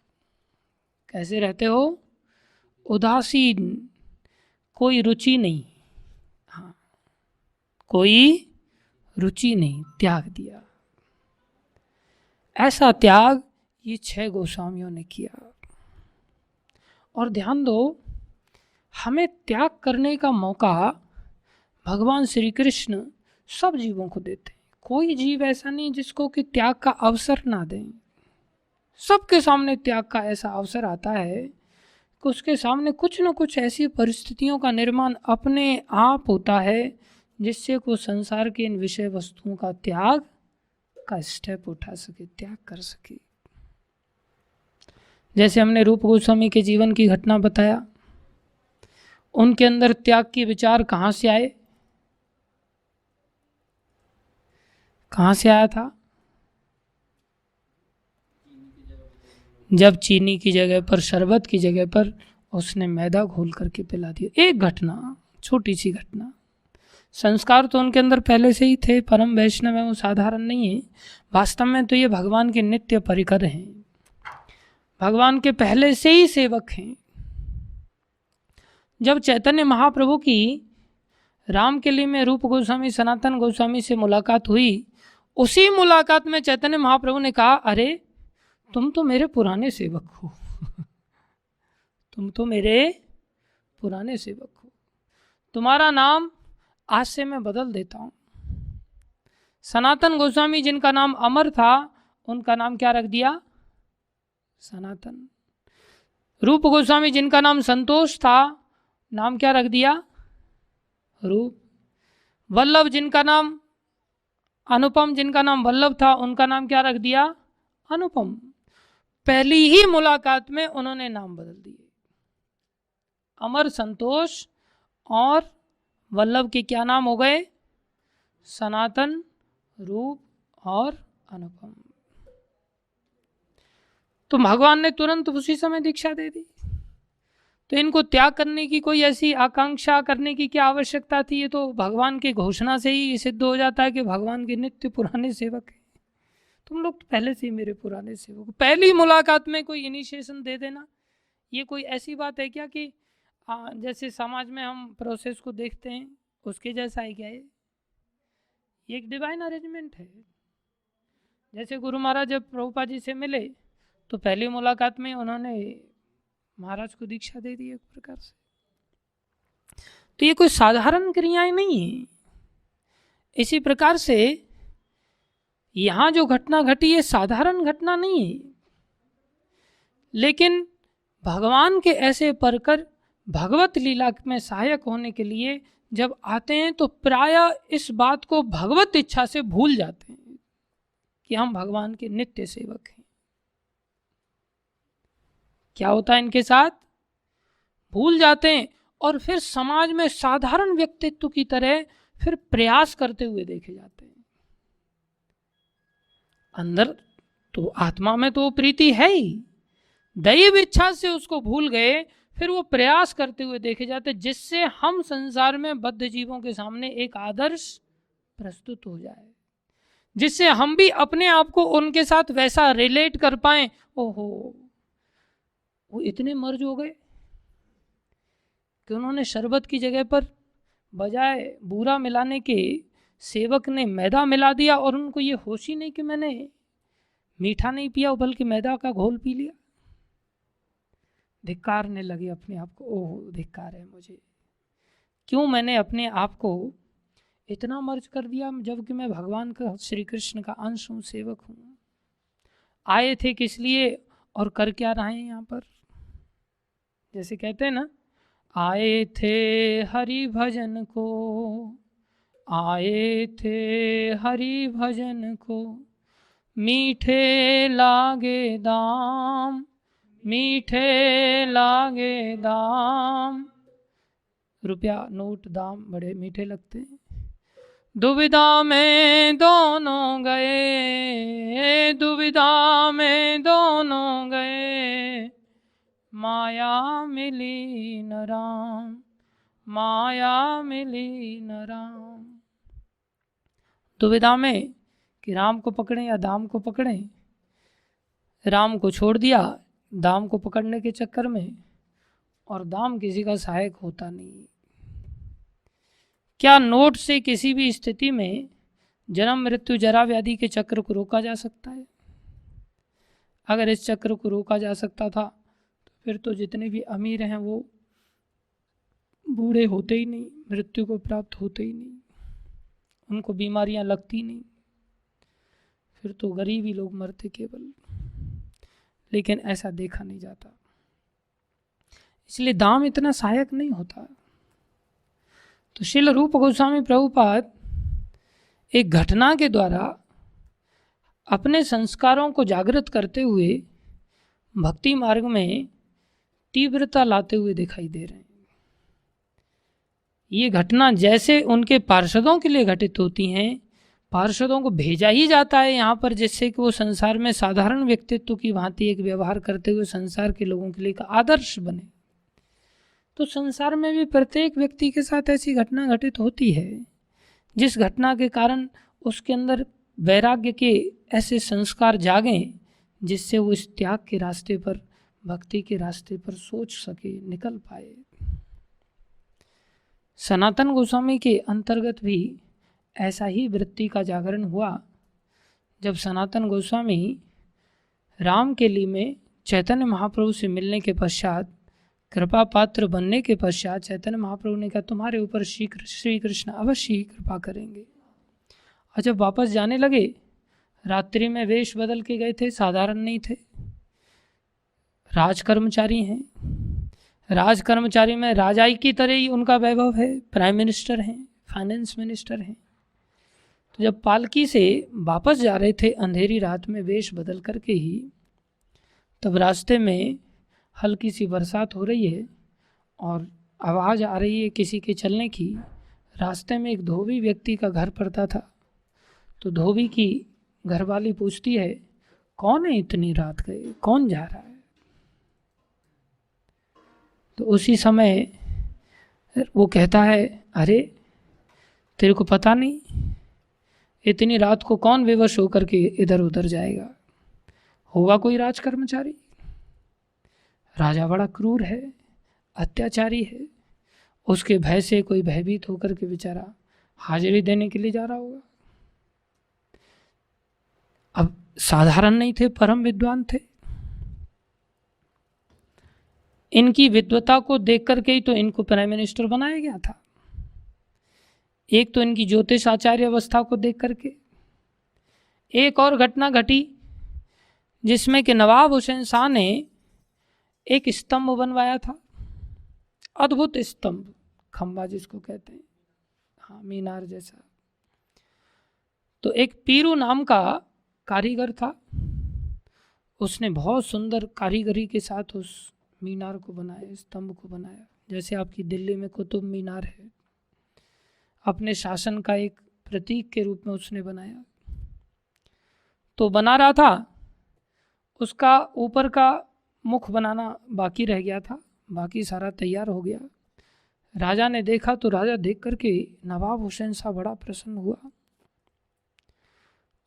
कैसे रहते हो? उदासीन, कोई रुचि नहीं, हाँ, कोई रुचि नहीं, त्याग दिया। ऐसा त्याग ये 6 गोस्वामियों ने किया। और ध्यान दो, हमें त्याग करने का मौका भगवान श्री कृष्ण सब जीवों को देते हैं। कोई जीव ऐसा नहीं जिसको कि त्याग का अवसर ना दें। सबके सामने त्याग का ऐसा अवसर आता है कि उसके सामने कुछ न कुछ ऐसी परिस्थितियों का निर्माण अपने आप होता है जिससे को संसार के इन विषय वस्तुओं का त्याग का स्टेप उठा सके, त्याग कर सके। जैसे हमने रूप गोस्वामी के जीवन की घटना बताया, उनके अंदर त्याग के विचार कहाँ से आए? कहाँ से आया था? जब चीनी की जगह पर, शरबत की जगह पर उसने मैदा घोल करके पिला दिया। एक घटना, छोटी सी घटना। संस्कार तो उनके अंदर पहले से ही थे, परम वैष्णव है, वो साधारण नहीं है। वास्तव में तो ये भगवान के नित्य परिकर हैं, भगवान के पहले से ही सेवक हैं। जब चैतन्य महाप्रभु की रामकेली में रूप गोस्वामी सनातन गोस्वामी से मुलाकात हुई, उसी मुलाकात में चैतन्य महाप्रभु ने कहा, अरे तुम तो मेरे पुराने सेवक हो तुम तो मेरे पुराने सेवक हो, तुम्हारा नाम आज से मैं बदल देता हूं। सनातन गोस्वामी जिनका नाम अमर था, उनका नाम क्या रख दिया? सनातन। रूप गोस्वामी जिनका नाम संतोष था, नाम क्या रख दिया? रूप। वल्लभ जिनका नाम अनुपम, जिनका नाम वल्लभ था, उनका नाम क्या रख दिया? अनुपम। पहली ही मुलाकात में उन्होंने नाम बदल दिए। अमर, संतोष और वल्लभ के क्या नाम हो गए? सनातन, रूप और अनुपम। तो भगवान ने तुरंत उसी समय दीक्षा दे दी। तो इनको त्याग करने की कोई ऐसी आकांक्षा करने की क्या आवश्यकता थी? ये तो भगवान की घोषणा से ही सिद्ध हो जाता है कि भगवान के नित्य पुराने सेवक हैं। तुम लोग तो पहले से ही मेरे पुराने सेवक। पहली मुलाकात में कोई इनिशिएशन दे देना, ये कोई ऐसी बात है क्या कि जैसे समाज में हम प्रोसेस को देखते हैं उसके जैसा है क्या? ये एक डिवाइन अरेंजमेंट है। जैसे गुरु महाराज जब प्रभुपाद जी से मिले तो पहली मुलाकात में उन्होंने महाराज को दीक्षा दे दी एक प्रकार से। तो ये कोई साधारण क्रियाएं नहीं है। इसी प्रकार से यहां जो घटना घटी है साधारण घटना नहीं है, लेकिन भगवान के ऐसे परकर भगवत लीला में सहायक होने के लिए जब आते हैं तो प्रायः इस बात को भगवत इच्छा से भूल जाते हैं कि हम भगवान के नित्य सेवक हैं। क्या होता है इनके साथ? भूल जाते हैं और फिर समाज में साधारण व्यक्तित्व की तरह फिर प्रयास करते हुए देखे जाते हैं। अंदर तो आत्मा में तो प्रीति है ही, दैव इच्छा से उसको भूल गए, फिर वो प्रयास करते हुए देखे जाते, जिससे हम संसार में बद्ध जीवों के सामने एक आदर्श प्रस्तुत हो जाए, जिससे हम भी अपने आप को उनके साथ वैसा रिलेट कर पाए। ओहो, वो इतने मर्ज हो गए कि उन्होंने शरबत की जगह पर बजाय बूरा मिलाने के सेवक ने मैदा मिला दिया, और उनको ये होश ही नहीं कि मैंने मीठा नहीं पिया बल्कि मैदा का घोल पी लिया। धिक्कारने लगे अपने आप को, ओह धिक्कार है मुझे, क्यों मैंने अपने आप को इतना मर्ज कर दिया, जबकि मैं भगवान का, श्री कृष्ण का अंश हूँ, सेवक हूँ। आए थे किस लिए और कर क्या रहे हैं यहाँ पर? जैसे कहते हैं ना, आए थे हरि भजन को, आए थे हरि भजन को, मीठे लागे दाम, मीठे लागे दाम। रुपया नोट दाम बड़े मीठे लगते हैं। दुविधा में दोनों गए, दुविधा में दोनों गए, माया मिली न राम, माया मिली न राम। दुविधा में कि राम को पकड़ें या दाम को पकड़ें। राम को छोड़ दिया दाम को पकड़ने के चक्कर में, और दाम किसी का सहायक होता नहीं। क्या नोट से किसी भी स्थिति में जन्म मृत्यु जरा व्याधि के चक्र को रोका जा सकता है? अगर इस चक्र को रोका जा सकता था तो फिर तो जितने भी अमीर हैं वो बूढ़े होते ही नहीं, मृत्यु को प्राप्त होते ही नहीं, उनको बीमारियां लगती नहीं, फिर तो गरीब ही लोग मरते केवल। लेकिन ऐसा देखा नहीं जाता, इसलिए दाम इतना सहायक नहीं होता। तो श्रील रूप गोस्वामी प्रभुपाद एक घटना के द्वारा अपने संस्कारों को जागृत करते हुए भक्ति मार्ग में तीव्रता लाते हुए दिखाई दे रहे हैं। ये घटना जैसे उनके पार्षदों के लिए घटित होती हैं, पार्षदों को भेजा ही जाता है यहाँ पर, जिससे कि वो संसार में साधारण व्यक्तित्व की भांति एक व्यवहार करते हुए संसार के लोगों के लिए एक आदर्श बने। तो संसार में भी प्रत्येक व्यक्ति के साथ ऐसी घटना घटित होती है, जिस घटना के कारण उसके अंदर वैराग्य के ऐसे संस्कार जागें, जिससे वो इस त्याग के रास्ते पर, भक्ति के रास्ते पर सोच सके, निकल पाए। सनातन गोस्वामी के अंतर्गत भी ऐसा ही वृत्ति का जागरण हुआ, जब सनातन गोस्वामी राम के लिए में चैतन्य महाप्रभु से मिलने के पश्चात, कृपा पात्र बनने के पश्चात, चैतन्य महाप्रभु ने कहा तुम्हारे ऊपर श्री कृष्ण अवश्य ही कृपा करेंगे। और जब वापस जाने लगे, रात्रि में वेश बदल के गए थे, साधारण नहीं थे, राजकर्मचारी हैं। राजकर्मचारी में राजाई की तरह ही उनका वैभव है, प्राइम मिनिस्टर हैं, फाइनेंस मिनिस्टर हैं। तो जब पालकी से वापस जा रहे थे अंधेरी रात में वेश बदल करके ही, तब रास्ते में हल्की सी बरसात हो रही है और आवाज़ आ रही है किसी के चलने की। रास्ते में एक धोबी व्यक्ति का घर पड़ता था, तो धोबी की घरवाली पूछती है कौन है इतनी रात गए, कौन जा रहा है? तो उसी समय वो कहता है अरे तेरे को पता नहीं, इतनी रात को कौन विवश होकर के इधर उधर जाएगा? होगा कोई राजकर्मचारी। राजा बड़ा क्रूर है, अत्याचारी है, उसके भय से कोई भयभीत होकर के बेचारा हाजिरी देने के लिए जा रहा होगा। अब साधारण नहीं थे, परम विद्वान थे। इनकी विद्वता को देख करके ही तो इनको प्राइम मिनिस्टर बनाया गया था। एक तो इनकी ज्योतिष आचार्य अवस्था को देख करके। एक और घटना घटी जिसमें कि नवाब हुसैन शाह ने एक स्तंभ बनवाया था, अद्भुत स्तंभ, खंबा जिसको कहते हैं, हाँ मीनार जैसा। तो एक पीरू नाम का कारीगर था, उसने बहुत सुंदर कारीगरी के साथ उस मीनार को बनाया, स्तंभ को बनाया। जैसे आपकी दिल्ली में कुतुब मीनार है, अपने शासन का एक प्रतीक के रूप में उसने बनाया। तो बना रहा था, उसका ऊपर का मुख बनाना बाकी रह गया था, बाकी सारा तैयार हो गया। राजा ने देखा तो राजा देख करके नवाब हुसैन साहब बड़ा प्रसन्न हुआ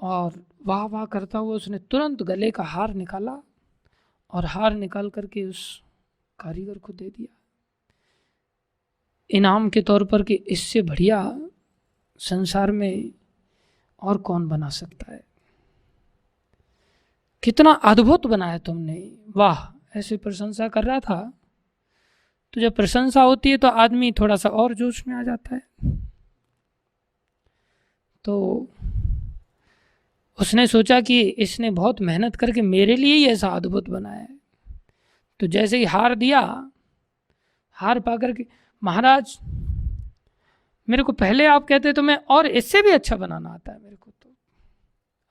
और वाह वाह करता हुआ उसने तुरंत गले का हार निकाला और हार निकाल करके उस कारीगर को दे दिया इनाम के तौर पर कि इससे बढ़िया संसार में और कौन बना सकता है, कितना अद्भुत बनाया तुमने, वाह। ऐसे प्रशंसा कर रहा था। तो जब प्रशंसा होती है तो आदमी थोड़ा सा और जोश में आ जाता है। तो उसने सोचा कि इसने बहुत मेहनत करके मेरे लिए ही ऐसा अद्भुत बनाया है। तो जैसे ही हार दिया, हार पा करके, महाराज मेरे को पहले आप कहते तो मैं और इससे भी अच्छा बनाना आता है मेरे को। तो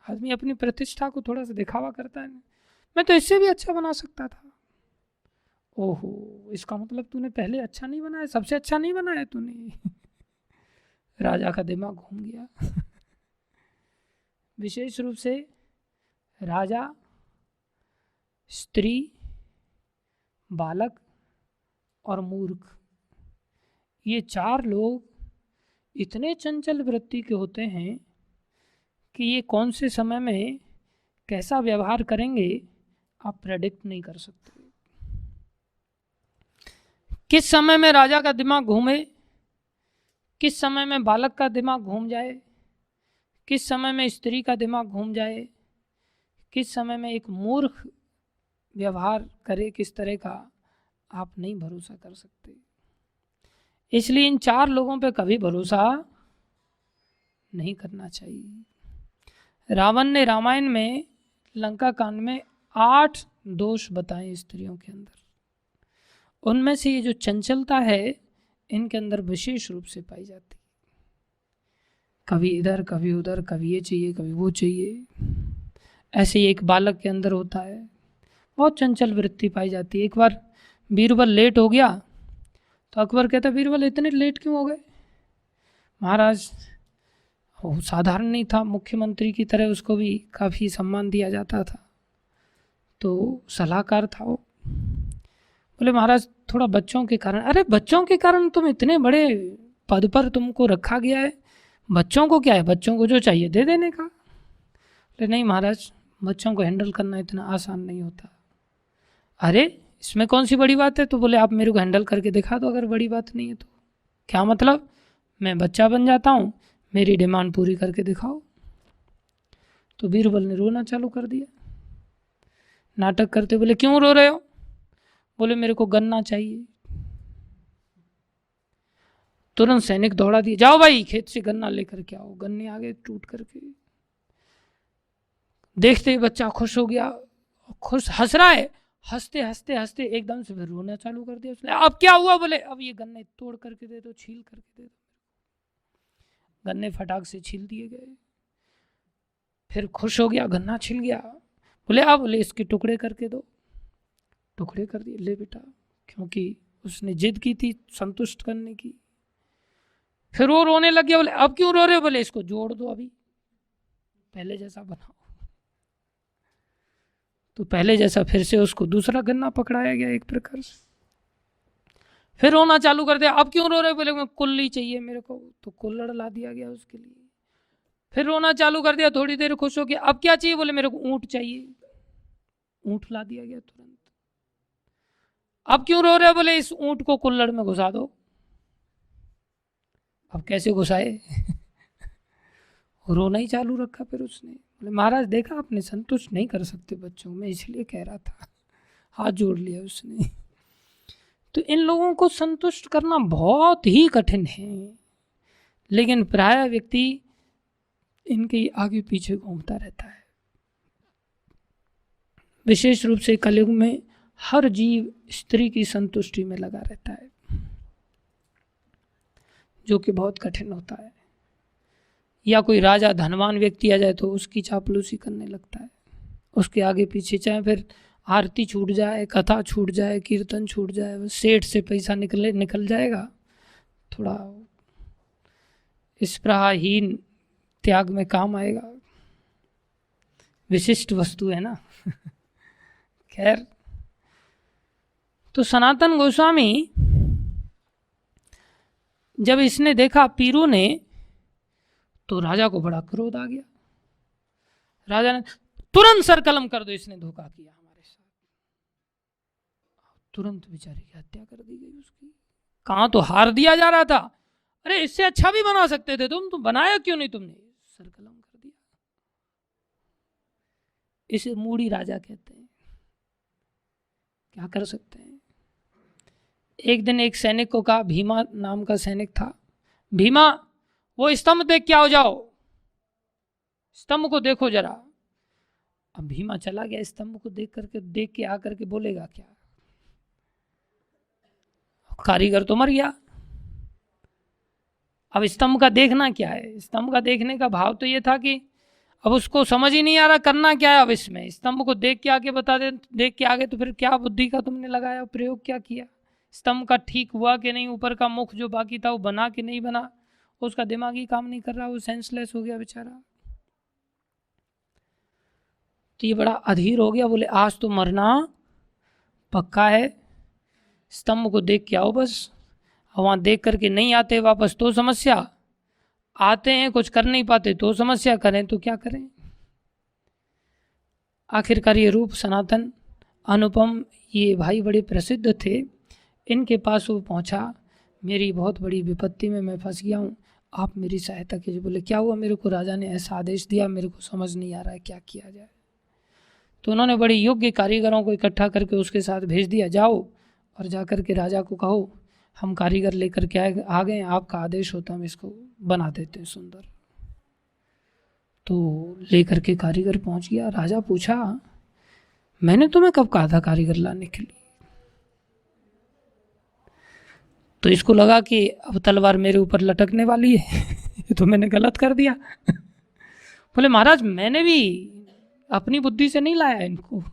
आदमी अपनी प्रतिष्ठा को थोड़ा सा दिखावा करता है ना, मैं तो इससे भी अच्छा बना सकता था। ओहो, इसका मतलब तूने पहले अच्छा नहीं बनाया, सबसे अच्छा नहीं बनाया तूने। राजा का दिमाग घूम गया। विशेष रूप से राजा, स्त्री, बालक और मूर्ख, ये चार लोग इतने चंचल वृत्ति के होते हैं कि ये कौन से समय में कैसा व्यवहार करेंगे आप प्रेडिक्ट नहीं कर सकते। किस समय में राजा का दिमाग घूमे, किस समय में बालक का दिमाग घूम जाए, किस समय में स्त्री का दिमाग घूम जाए, किस समय में एक मूर्ख व्यवहार करे, किस तरह का आप नहीं भरोसा कर सकते। इसलिए इन चार लोगों पे कभी भरोसा नहीं करना चाहिए। रावण ने रामायण में लंका कांड में 8 दोष बताए स्त्रियों के अंदर। उनमें से ये जो चंचलता है इनके अंदर विशेष रूप से पाई जाती है। कभी इधर कभी उधर, कभी ये चाहिए कभी वो चाहिए। ऐसे ही एक बालक के अंदर होता है, बहुत चंचल वृत्ति पाई जाती है। एक बार बीरबल लेट हो गया तो अकबर कहता बीरबल इतने लेट क्यों हो गए। महाराज वो साधारण नहीं था, मुख्यमंत्री की तरह उसको भी काफ़ी सम्मान दिया जाता था, तो सलाहकार था वो। बोले महाराज थोड़ा बच्चों के कारण। अरे बच्चों के कारण तुम इतने बड़े पद पर तुमको रखा गया है, बच्चों को क्या है, बच्चों को जो चाहिए दे देने का। बोले नहीं महाराज, बच्चों को हैंडल करना इतना आसान नहीं होता। अरे इसमें कौन सी बड़ी बात है। तो बोले आप मेरे को हैंडल करके दिखा दो, अगर बड़ी बात नहीं है तो। क्या मतलब, मैं बच्चा बन जाता हूँ, मेरी डिमांड पूरी करके दिखाओ। तो बीरबल ने रोना चालू कर दिया, नाटक करते। बोले क्यों रो रहे हो। बोले मेरे को गन्ना चाहिए। तुरंत सैनिक दौड़ा दिए, जाओ भाई खेत से गन्ना लेकर के आओ। गन्ने आ गए टूट करके। देखते ही बच्चा खुश हो गया, खुश हंस रहा है। हंसते हंसते हंसते एकदम से फिर रोना चालू कर दिया उसने। अब क्या हुआ। बोले अब ये गन्ने तोड़ करके दे दो, छील करके दे दो। गन्ने फटाक से छील दिए गए। फिर खुश हो गया, गन्ना छिल गया। बोले अब बोले इसके टुकड़े करके दो। टुकड़े कर दिए, ले बेटा, क्योंकि उसने जिद की थी संतुष्ट करने की। फिर वो रोने लग गया। बोले अब क्यों रो रहे हो। बोले इसको जोड़ दो, अभी पहले जैसा बनाओ। तो पहले जैसा फिर से उसको दूसरा गन्ना पकड़ाया गया एक प्रकार से। फिर रोना चालू कर दिया। अब क्यों रो रहे। बोले कुल्ली चाहिए मेरे को। तो कुल्लड़ ला दिया गया उसके लिए। फिर रोना चालू कर दिया, थोड़ी देर खुश हो गया। अब क्या चाहिए। बोले मेरे को ऊंट चाहिए। ऊंट ला दिया गया तुरंत। अब क्यों रो रहे। बोले इस ऊंट को कुल्लड़ में घुसा दो। अब कैसे घुसाए। रोना ही चालू रखा फिर उसने। बोले महाराज देखा आपने, संतुष्ट नहीं कर सकते बच्चों में, इसलिए कह रहा था। हाथ जोड़ लिया उसने। तो इन लोगों को संतुष्ट करना बहुत ही कठिन है, लेकिन प्राय व्यक्ति इनके आगे पीछे घूमता रहता है। विशेष रूप से कलयुग में हर जीव स्त्री की संतुष्टि में लगा रहता है, जो कि बहुत कठिन होता है। या कोई राजा धनवान व्यक्ति आ जाए तो उसकी चापलूसी करने लगता है, उसके आगे पीछे, चाहे फिर आरती छूट जाए, कथा छूट जाए, कीर्तन छूट जाए, सेठ से पैसा निकल जाएगा, थोड़ा स्पृहाहीन त्याग में काम आएगा। विशिष्ट वस्तु है ना। खैर, तो सनातन गोस्वामी जब इसने देखा पीरू ने, तो राजा को बड़ा क्रोध आ गया। राजा ने तुरंत सर कलम कर दो, इसने धोखा किया हमारे साथ। तुरंत बेचारे की हत्या कर दी गई उसकी। कहां तो हार दिया जा रहा था, अरे इससे अच्छा भी बना सकते थे तुम बनाया क्यों नहीं तुमने, सर कलम कर दिया। इसे मूढ़ी राजा कहते हैं। क्या कर सकते हैं। एक दिन एक सैनिक को कहा, भीमा नाम का सैनिक था, भीमा वो स्तंभ देख के आओ, जाओ स्तंभ को देखो जरा। अब भीमा चला गया, स्तंभ को देख के आकर के बोलेगा क्या। कारीगर तो मर गया। अब स्तंभ का देखना क्या है। स्तंभ का देखने का भाव तो ये था कि अब उसको समझ ही नहीं आ रहा करना क्या है। अब इसमें स्तंभ को देख के आके बता दे, देख के आगे तो फिर क्या बुद्धि का तुमने लगाया, प्रयोग क्या किया। स्तंभ का ठीक हुआ कि नहीं, ऊपर का मुख जो बाकी था वो बना कि नहीं बना, उसका दिमाग ही काम नहीं कर रहा, वो सेंसलेस हो गया बेचारा। तो ये बड़ा अधीर हो गया, बोले आज तो मरना पक्का है, स्तंभ को देख के आओ बस। वहां देख करके नहीं आते वापस तो समस्या, आते हैं कुछ कर नहीं पाते तो समस्या, करें तो क्या करें। आखिरकार ये रूप सनातन अनुपम ये भाई बड़े प्रसिद्ध थे, इनके पास वो पहुंचा, मेरी बहुत बड़ी विपत्ति में मैं फंस गया हूँ, आप मेरी सहायता कीजिए। बोले क्या हुआ, मेरे को राजा ने ऐसा आदेश दिया, मेरे को समझ नहीं आ रहा है क्या किया जाए। तो उन्होंने बड़े योग्य कारीगरों को इकट्ठा करके उसके साथ भेज दिया, जाओ और जा कर के राजा को कहो हम कारीगर लेकर के आ गए, आपका आदेश होता हम इसको बना देते हैं सुंदर। तो लेकर के कारीगर पहुंच गया। राजा पूछा, मैंने तुम्हें कब कहा था कारीगर लाने के लिए। तो इसको लगा कि अब तलवार मेरे ऊपर लटकने वाली है ये तो मैंने गलत कर दिया बोले महाराज मैंने भी अपनी बुद्धि से नहीं लाया इनको,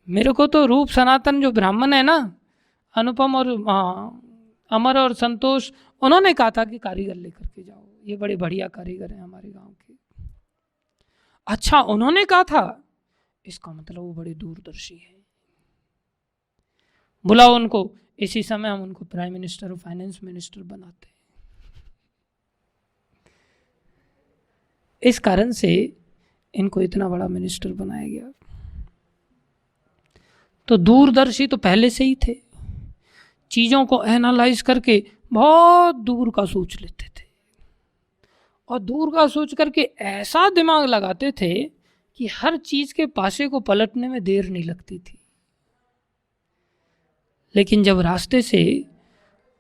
मेरे को तो रूप सनातन जो ब्राह्मण है ना, अनुपम और अमर और संतोष, उन्होंने कहा था कि कारीगर लेकर के जाओ, ये बड़े बढ़िया कारीगर हैं हमारे गांव के। अच्छा उन्होंने कहा था, इसका मतलब वो बड़े दूरदर्शी हैं। बुलाओ उनको, इसी समय हम उनको प्राइम मिनिस्टर और फाइनेंस मिनिस्टर बनाते हैं। इस कारण से इनको इतना बड़ा मिनिस्टर बनाया गया। तो दूरदर्शी तो पहले से ही थे, चीजों को एनालाइज करके बहुत दूर का सोच लेते थे और दूर का सोच करके ऐसा दिमाग लगाते थे कि हर चीज के पासे को पलटने में देर नहीं लगती थी। लेकिन जब रास्ते से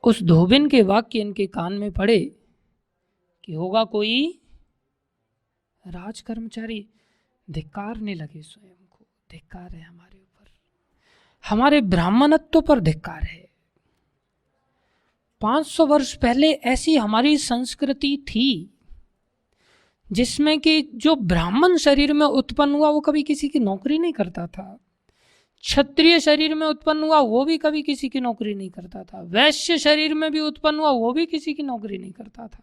उस धोबिन के वाक्य इनके कान में पड़े कि होगा कोई राज कर्मचारी, धिक्कारने लगे स्वयं को। धिक्कार है हमारे ऊपर, हमारे ब्राह्मणत्व पर धिक्कार है। 500 वर्ष पहले ऐसी हमारी संस्कृति थी जिसमें कि जो ब्राह्मण शरीर में उत्पन्न हुआ वो कभी किसी की नौकरी नहीं करता था, क्षत्रिय शरीर में उत्पन्न हुआ वो भी कभी किसी की नौकरी नहीं करता था, वैश्य शरीर में भी उत्पन्न हुआ वो भी किसी की नौकरी नहीं करता था।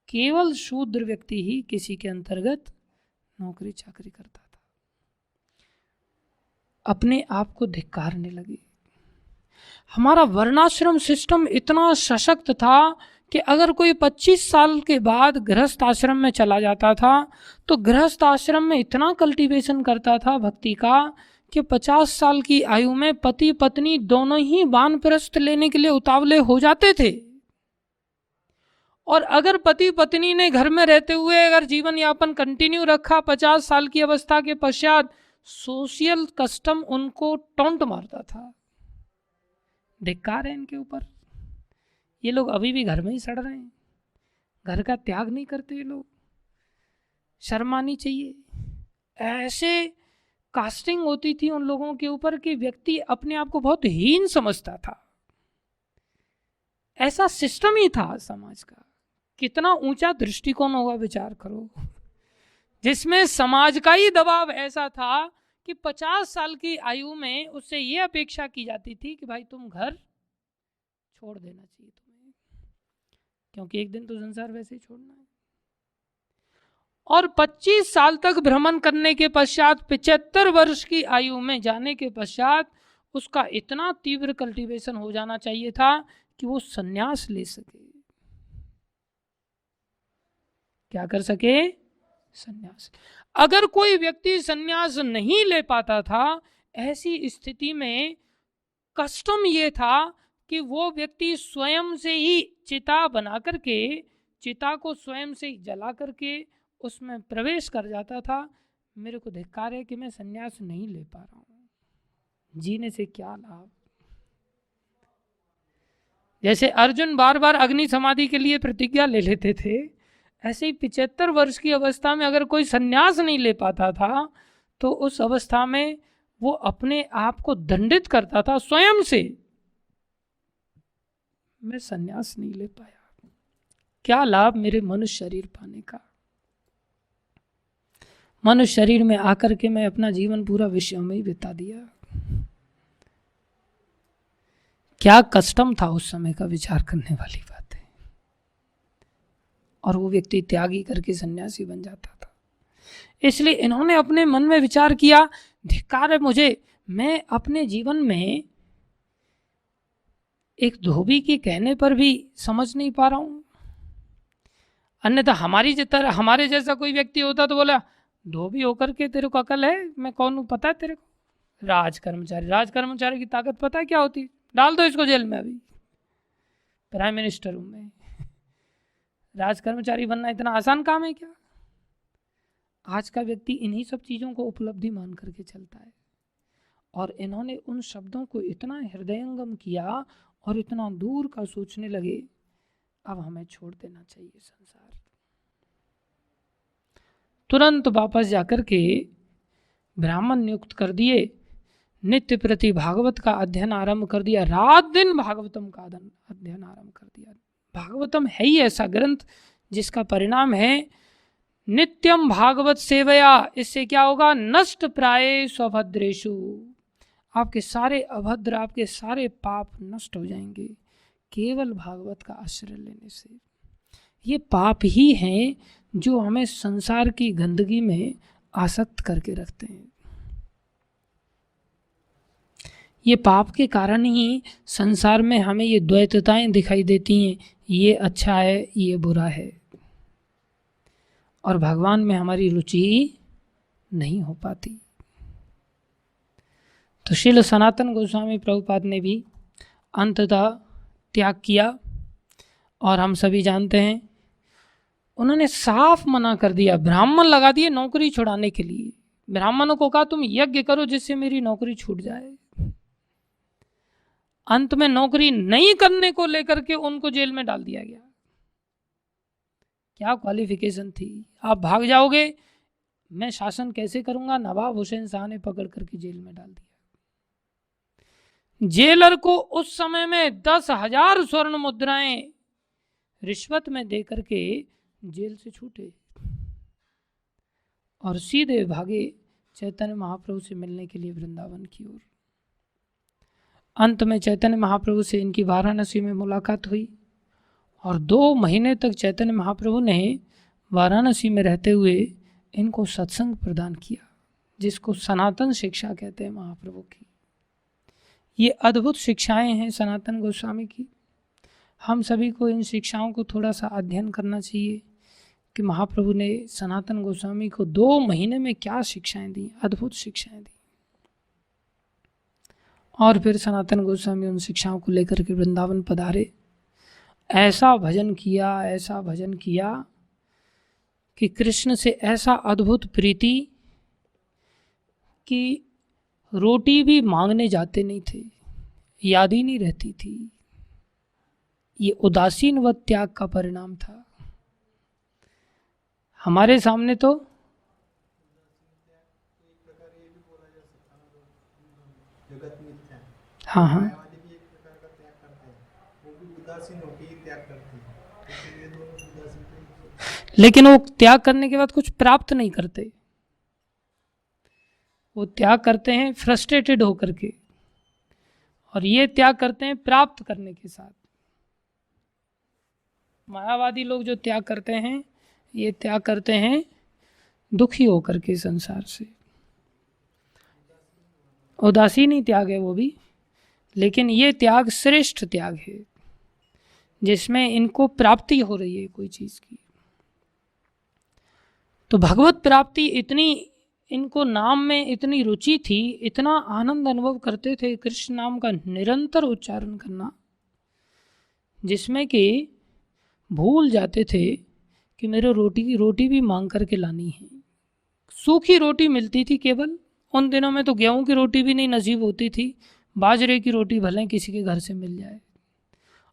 केवल शूद्र व्यक्ति ही किसी के अंतर्गत नौकरी चाकरी करता था। अपने आप को धिक्कारने लगे। हमारा वर्णाश्रम सिस्टम इतना सशक्त था कि अगर कोई 25 साल के बाद गृहस्थ आश्रम में चला जाता था तो गृहस्थ आश्रम में इतना कल्टीवेशन करता था भक्ति का कि 50 साल की आयु में पति पत्नी दोनों ही वानप्रस्थ लेने के लिए उतावले हो जाते थे। और अगर पति पत्नी ने घर में रहते हुए अगर जीवन यापन कंटिन्यू रखा 50 साल की अवस्था के पश्चात, सोशल कस्टम उनको टोंट मारता था। धिक्कार है इनके ऊपर। ये लोग अभी भी घर में ही सड़ रहे हैं, घर का त्याग नहीं करते ये लोग। शर्म आनी चाहिए। ऐसे कास्टिंग होती थी उन लोगों के ऊपर कि व्यक्ति अपने आप को बहुत हीन समझता था। ऐसा सिस्टम ही था समाज का। कितना ऊंचा दृष्टिकोण होगा विचार करो, जिसमें समाज का ही दबाव ऐसा था कि 50 साल की आयु में उससे ये अपेक्षा की जाती थी कि भाई तुम घर छोड़ देना चाहिए तुम्हें, क्योंकि एक दिन तो संसार वैसे ही छोड़ना है। और 25 साल तक भ्रमण करने के पश्चात 75 वर्ष की आयु में जाने के पश्चात उसका इतना तीव्र कल्टीवेशन हो जाना चाहिए था कि वो संन्यास ले सके। क्या कर सके? संन्यास। अगर कोई व्यक्ति संन्यास नहीं ले पाता था, ऐसी स्थिति में कस्टम ये था कि वो व्यक्ति स्वयं से ही चिता बना करके, चिता को स्वयं से ही जला करके उसमें प्रवेश कर जाता था। मेरे को धिक्कार है कि मैं संन्यास नहीं ले पा रहा हूँ, जीने से क्या लाभ। जैसे अर्जुन बार बार अग्नि समाधि के लिए प्रतिज्ञा ले लेते थे, ऐसे ही 75 वर्ष की अवस्था में अगर कोई संन्यास नहीं ले पाता था, तो उस अवस्था में वो अपने आप को दंडित करता था स्वयं से। मैं संन्यास नहीं ले पाया, क्या लाभ मेरे मनुष्य शरीर पाने का। मनुष्य शरीर में आकर के मैं अपना जीवन पूरा विषयों में ही बिता दिया। क्या कष्टम था उस समय का, विचार करने वाली बात है। और वो व्यक्ति त्यागी करके सन्यासी बन जाता था। इसलिए इन्होंने अपने मन में विचार किया, धिक्कार है मुझे, मैं अपने जीवन में एक धोबी के कहने पर भी समझ नहीं पा रहा हूं। अन्यथा हमारे जैसा कोई व्यक्ति होता तो बोला, धोबी होकर के तेरे को अकल है, मैं कौन हूं पता है तेरे को? राज कर्मचारी की ताकत पता है क्या होती? डाल दो इसको जेल में, अभी प्राइम मिनिस्टर हूं मैं। राज कर्मचारी बनना इतना आसान काम है क्या? आज का व्यक्ति इन्हीं सब चीजों को उपलब्धि मान करके चलता है। और इन्होंने उन शब्दों को इतना हृदयंगम किया और इतना दूर का सोचने लगे, अब हमें छोड़ देना चाहिए संसार। तुरंत वापस जाकर के ब्राह्मण नियुक्त कर दिए, नित्य प्रति भागवत का अध्ययन आरंभ कर दिया, रात दिन भागवतम का अध्ययन आरंभ कर दिया। भागवतम है ही ऐसा ग्रंथ जिसका परिणाम है नित्यम भागवत सेवया। इससे क्या होगा? नष्ट प्राय स्वभद्रेषु, आपके सारे अभद्र, आपके सारे पाप नष्ट हो जाएंगे केवल भागवत का आश्रय लेने से। ये पाप ही हैं जो हमें संसार की गंदगी में आसक्त करके रखते हैं। ये पाप के कारण ही संसार में हमें ये द्वैतताएं दिखाई देती हैं, ये अच्छा है, ये बुरा है, और भगवान में हमारी रुचि नहीं हो पाती। तो श्रील सनातन गोस्वामी प्रभुपाद ने भी अंततः त्याग किया, और हम सभी जानते हैं उन्होंने साफ मना कर दिया। ब्राह्मण लगा दिए नौकरी छुड़ाने के लिए। ब्राह्मणों को कहा तुम यज्ञ करो जिससे मेरी नौकरी छूट जाए। अंत में नौकरी नहीं करने को लेकर के उनको जेल में डाल दिया गया। क्या क्वालिफिकेशन थी? आप भाग जाओगे, मैं शासन कैसे करूंगा? नवाब हुसैन शाह ने पकड़ करके जेल में डाल दिया। जेलर को उस समय में 10,000 स्वर्ण मुद्राएं रिश्वत में दे करके जेल से छूटे और सीधे भागे चैतन्य महाप्रभु से मिलने के लिए वृंदावन की ओर। अंत में चैतन्य महाप्रभु से इनकी वाराणसी में मुलाकात हुई, और 2 महीने तक चैतन्य महाप्रभु ने वाराणसी में रहते हुए इनको सत्संग प्रदान किया, जिसको सनातन शिक्षा कहते हैं महाप्रभु की। ये अद्भुत शिक्षाएं हैं सनातन गोस्वामी की। हम सभी को इन शिक्षाओं को थोड़ा सा अध्ययन करना चाहिए कि महाप्रभु ने सनातन गोस्वामी को 2 महीने में क्या शिक्षाएं दी, अद्भुत शिक्षाएं दी। और फिर सनातन गोस्वामी उन शिक्षाओं को लेकर के वृंदावन पधारे। ऐसा भजन किया कि कृष्ण से ऐसा अद्भुत प्रीति कि रोटी भी मांगने जाते नहीं थे, याद ही नहीं रहती थी। ये उदासीन व त्याग का परिणाम था। हमारे सामने तो हाँ, लेकिन वो त्याग करने के बाद कुछ प्राप्त नहीं करते। वो त्याग करते हैं फ्रस्ट्रेटेड होकर के, और ये त्याग करते हैं प्राप्त करने के साथ। मायावादी लोग जो त्याग करते हैं, ये त्याग करते हैं दुखी होकर के संसार से। उदासीन त्याग है वो भी, लेकिन ये त्याग श्रेष्ठ त्याग है जिसमें इनको प्राप्ति हो रही है कोई चीज की। तो भगवत प्राप्ति इतनी, इनको नाम में इतनी रुचि थी, इतना आनंद अनुभव करते थे कृष्ण नाम का निरंतर उच्चारण करना, जिसमें कि भूल जाते थे कि मेरे रोटी भी मांग करके लानी है। सूखी रोटी मिलती थी केवल, उन दिनों में तो गेहूं की रोटी भी नहीं नसीब होती थी, बाजरे की रोटी भले किसी के घर से मिल जाए,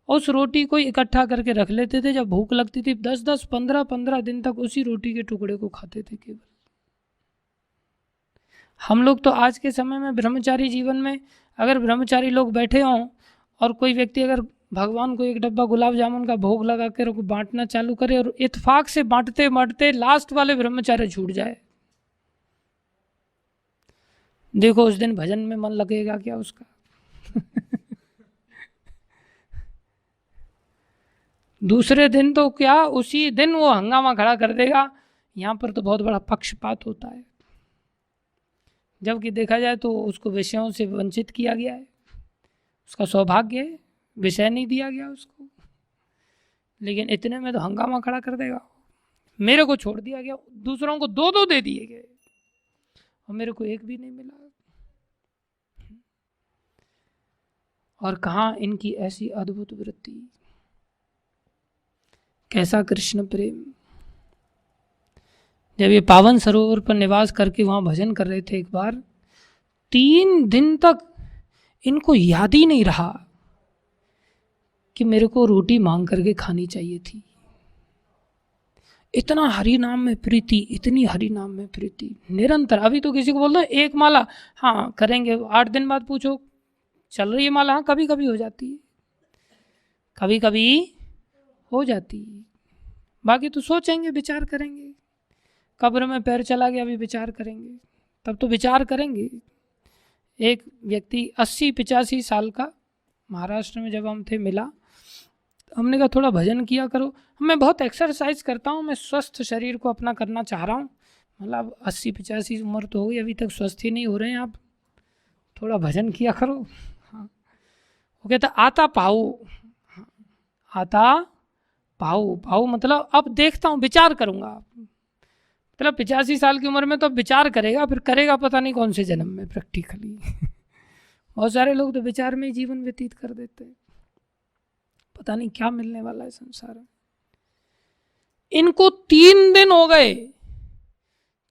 उस रोटी को इकट्ठा करके रख लेते थे। जब भूख लगती थी 10-10, 15-15 दिन तक उसी रोटी के टुकड़े को खाते थे केवल। हम लोग तो आज के समय में ब्रह्मचारी जीवन में, अगर ब्रह्मचारी लोग बैठे हों और कोई व्यक्ति अगर भगवान को एक डब्बा गुलाब जामुन का भोग लगा कर बांटना चालू करे और इत्तेफाक से बांटते बांटते लास्ट वाले ब्रह्मचारी छूट जाए, देखो उस दिन भजन में मन लगेगा क्या उसका? दूसरे दिन तो क्या, उसी दिन वो हंगामा खड़ा कर देगा। यहाँ पर तो बहुत बड़ा पक्षपात होता है, जबकि देखा जाए तो उसको विषयों से वंचित किया गया है, उसका सौभाग्य है, विषय नहीं दिया गया उसको, लेकिन इतने में तो हंगामा खड़ा कर देगा। मेरे को छोड़ दिया गया, दूसरों को 2-2 दे दिए गए और मेरे को एक भी नहीं मिला। और कहाँ इनकी ऐसी अद्भुत वृत्ति, कैसा कृष्ण प्रेम। जब ये पावन सरोवर पर निवास करके वहां भजन कर रहे थे, एक बार 3 दिन तक इनको याद ही नहीं रहा कि मेरे को रोटी मांग करके खानी चाहिए थी। इतना हरि नाम में प्रीति, इतनी हरि नाम में प्रीति निरंतर। अभी तो किसी को बोल दो एक माला, हाँ करेंगे, 8 दिन बाद पूछो चल रही है माला, हाँ कभी कभी हो जाती है, कभी कभी हो जाती है, बाकी तो सोचेंगे, विचार करेंगे। कब्र में पैर चला गया, अभी विचार करेंगे, तब तो विचार करेंगे। एक व्यक्ति 80-85 साल का महाराष्ट्र में जब हम थे मिला, हमने कहा थोड़ा भजन किया करो। मैं बहुत एक्सरसाइज करता हूँ, मैं स्वस्थ शरीर को अपना करना चाह रहा हूँ, मतलब 80-85 उम्र तो हो गई, अभी तक स्वस्थ ही नहीं हो रहे हैं आप, थोड़ा भजन किया करो। हाँ, वो कहता आता पाऊ, आता पाऊ, पाऊ मतलब अब देखता हूँ, विचार करूँगा। मतलब 85 साल की उम्र में तो अब विचार करेगा, फिर करेगा पता नहीं कौन से जन्म में प्रैक्टिकली। बहुत सारे लोग तो विचार में ही जीवन व्यतीत कर देते हैं, पता नहीं क्या मिलने वाला है संसार में। इनको 3 दिन हो गए,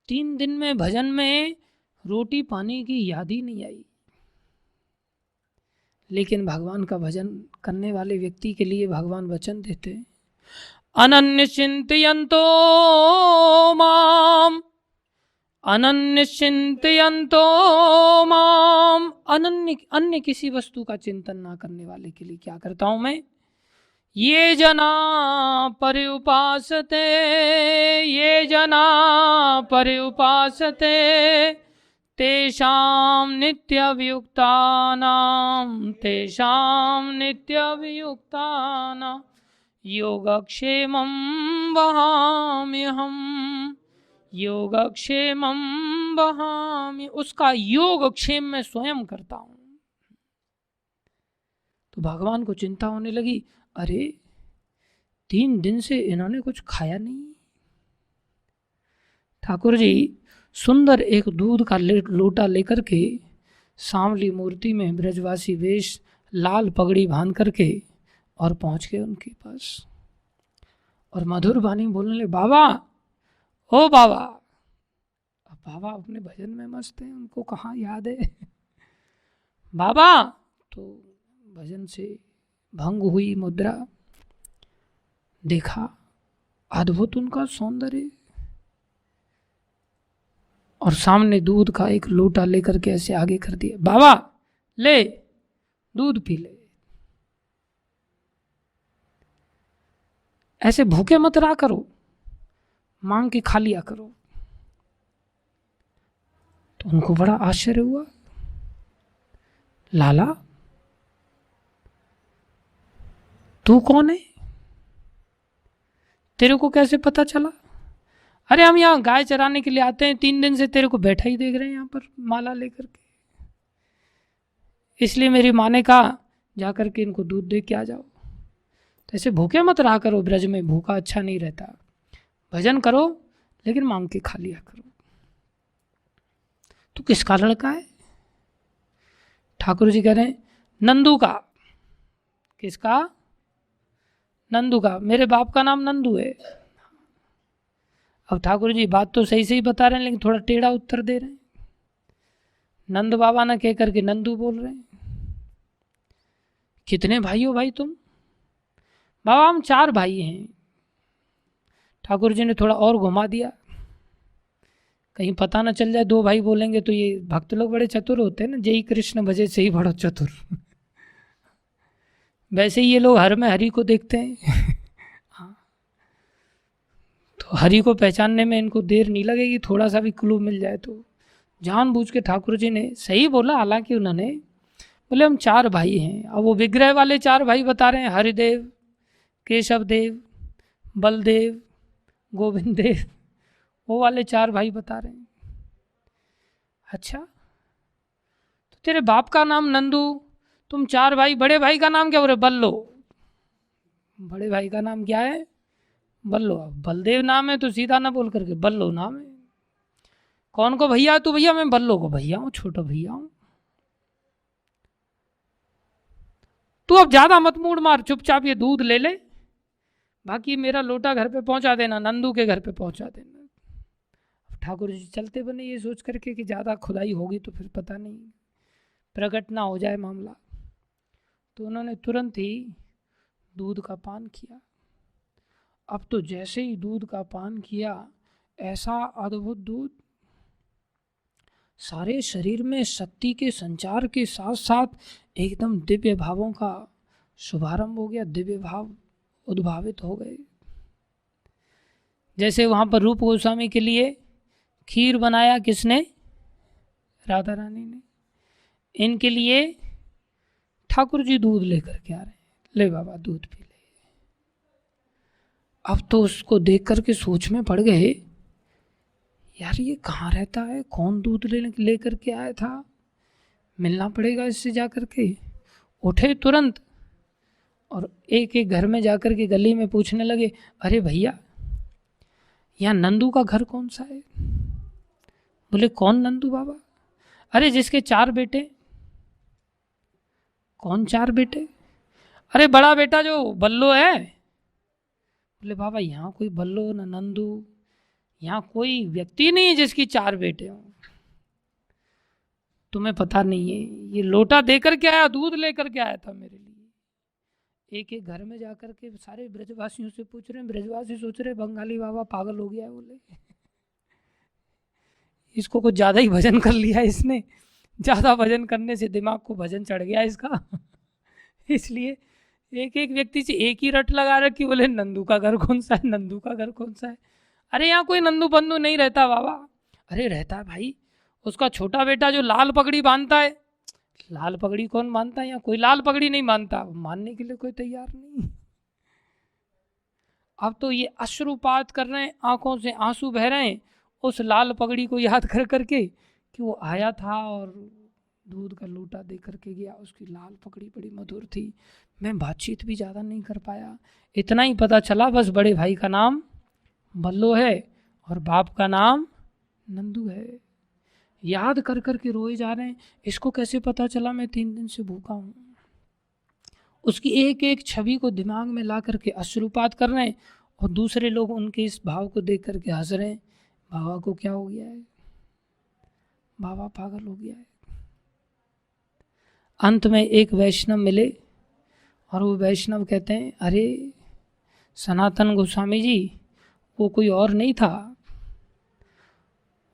3 दिन में भजन में रोटी पानी की याद ही नहीं आई। लेकिन भगवान का भजन करने वाले व्यक्ति के लिए भगवान वचन देते हैं, अनन्य चिंतयन्तो माम, अनन्य चिंतयन्तो माम, अन्य किसी वस्तु का चिंतन ना करने वाले के लिए क्या करता हूं मैं, ये जना पर्युपासते, ये जना पर्युपासते, तेषां नित्यवियुक्तानां, तेषां नित्यवियुक्तानां योगक्षेमं वहाम्यहम्, योगक्षेमं वहाम्य, उसका योगक्षेम मैं स्वयं करता हूं। तो भगवान को चिंता होने लगी, अरे 3 दिन से इन्होंने कुछ खाया नहीं। ठाकुर जी सुंदर एक दूध का लोटा लेकर के, सांवली मूर्ति में ब्रजवासी वेश, लाल पगड़ी बांध करके और पहुंच गए उनके पास और मधुर वाणी बोलने लगे, बाबा ओ बाबा। अब बाबा अपने भजन में मस्त हैं, उनको कहाँ याद है बाबा। तो भजन से भंग हुई मुद्रा, देखा अद्भुत उनका सौंदर्य, और सामने दूध का एक लोटा लेकर के ऐसे आगे कर दिया, बाबा ले दूध पी ले, ऐसे भूखे मत रहा करो, मांग के खा लिया करो। तो उनको बड़ा आश्चर्य हुआ, लाला तू कौन है, तेरे को कैसे पता चला? अरे हम यहाँ गाय चराने के लिए आते हैं, 3 दिन से तेरे को बैठा ही देख रहे हैं यहाँ पर माला लेकर के। इसलिए मेरी माँ ने कहा जा कर के इनको दूध दे के आ जाओ। तो ऐसे भूखे मत रहा करो, ब्रज में भूखा अच्छा नहीं रहता, भजन करो लेकिन मांग के खा लिया करो। तो किसका लड़का है? ठाकुर जी कह रहे हैं नंदू का। किसका? नंदू का। मेरे बाप का नाम नंदू है। अब ठाकुर जी बात तो सही सही बता रहे हैं लेकिन थोड़ा टेढ़ा उत्तर दे रहे हैं। नंद बाबा ना कह करके नंदू बोल रहे हैं। कितने भाई हो भाई तुम? बाबा हम 4 भाई हैं। ठाकुर जी ने थोड़ा और घुमा दिया, कहीं पता ना चल जाए 2 भाई बोलेंगे तो ये भक्त लोग बड़े चतुर होते हैं ना, जय कृष्ण भजे से ही बड़ो चतुर। वैसे ही ये लोग हर में हरि को देखते हैं। हाँ, तो हरि को पहचानने में इनको देर नहीं लगेगी, थोड़ा सा भी क्लू मिल जाए तो। जानबूझ के ठाकुर जी ने सही बोला, हालांकि उन्होंने बोले हम 4 भाई हैं। अब वो विग्रह वाले 4 भाई बता रहे हैं, हरिदेव, केशव देव, बलदेव, गोविंद देव, वो वाले 4 भाई बता रहे हैं। अच्छा, तो तेरे बाप का नाम नंदू, तुम 4 भाई, बड़े भाई का नाम क्या बोले? बल्लो। बड़े भाई का नाम क्या है? बल्लो। अब बलदेव नाम है तो सीधा ना बोल करके बल्लो नाम है। कौन को भैया? तू भैया? मैं बल्लो को भैया हूँ, छोटा भैया हूँ। तू अब ज्यादा मत मूड मार, चुपचाप ये दूध ले ले, बाकी मेरा लोटा घर पे पहुंचा देना, नंदू के घर पे पहुंचा देना। ठाकुर जी चलते बने ये सोच करके कि ज़्यादा खुदाई होगी तो फिर पता नहीं प्रकट ना हो जाए मामला। तो उन्होंने तुरंत ही दूध का पान किया। अब तो जैसे ही दूध का पान किया, ऐसा अद्भुत दूध, सारे शरीर में शक्ति के संचार के साथ साथ एकदम दिव्य भावों का शुभारंभ हो गया, दिव्य भाव उद्भावित हो गए। जैसे वहाँ पर रूप गोस्वामी के लिए खीर बनाया किसने? राधा रानी ने। इनके लिए ठाकुर जी दूध लेकर के आ रहे हैं, ले बाबा दूध पी ले। अब तो उसको देख करके सोच में पड़ गए, यार ये कहाँ रहता है, कौन दूध लेकर के आया था, मिलना पड़ेगा इससे जा कर के। उठे तुरंत और एक एक घर में जाकर के गली में पूछने लगे, अरे भैया यहाँ नंदू का घर कौन सा है? बोले कौन नंदू बाबा? अरे जिसके 4 बेटे। कौन 4 बेटे? अरे बड़ा बेटा जो बल्लो है। बोले बाबा यहाँ कोई बल्लो न नंदू, यहाँ कोई व्यक्ति नहीं है जिसकी 4 बेटे हों। तुम्हें पता नहीं है, ये लोटा देकर के आया, दूध लेकर के आया था मेरे लिए। एक एक घर में जाकर के सारे ब्रजवासियों से पूछ रहे हैं। ब्रजवासी सोच रहे बंगाली बाबा पागल हो गया है, बोले इसको कुछ ज़्यादा ही भजन कर लिया इसने, ज़्यादा भजन करने से दिमाग को भजन चढ़ गया इसका। इसलिए एक एक व्यक्ति से एक ही रट लगा रखी, बोले नंदू का घर कौन सा है, नंदू का घर कौन सा है। अरे यहाँ कोई नंदू बंदू नहीं रहता बाबा। अरे रहता है भाई, उसका छोटा बेटा जो लाल पगड़ी बांधता है। लाल पगड़ी कौन बांधता है? यहाँ कोई लाल पगड़ी नहीं बांधता, मानने के लिए कोई तैयार नहीं। अब तो ये अश्रुपात कर रहे हैं, आंखों से आंसू बह रहे हैं उस लाल पगड़ी को याद कर करके कि वो आया था और दूध का लोटा दे करके गया। उसकी लाल पगड़ी बड़ी मधुर थी। मैं बातचीत भी ज़्यादा नहीं कर पाया, इतना ही पता चला बस बड़े भाई का नाम बल्लो है और बाप का नाम नंदू है। याद कर कर के रोए जा रहे हैं, इसको कैसे पता चला मैं 3 दिन से भूखा हूँ। उसकी एक एक छवि को दिमाग में ला करके अश्रुपात कर रहे हैं और दूसरे लोग उनके इस भाव को देख करके हंस रहे हैं। बाबा को क्या हो गया है, बाबा पागल हो गया है। अंत में एक वैष्णव मिले और वो वैष्णव कहते हैं, अरे सनातन गोस्वामी जी, वो कोई और नहीं था,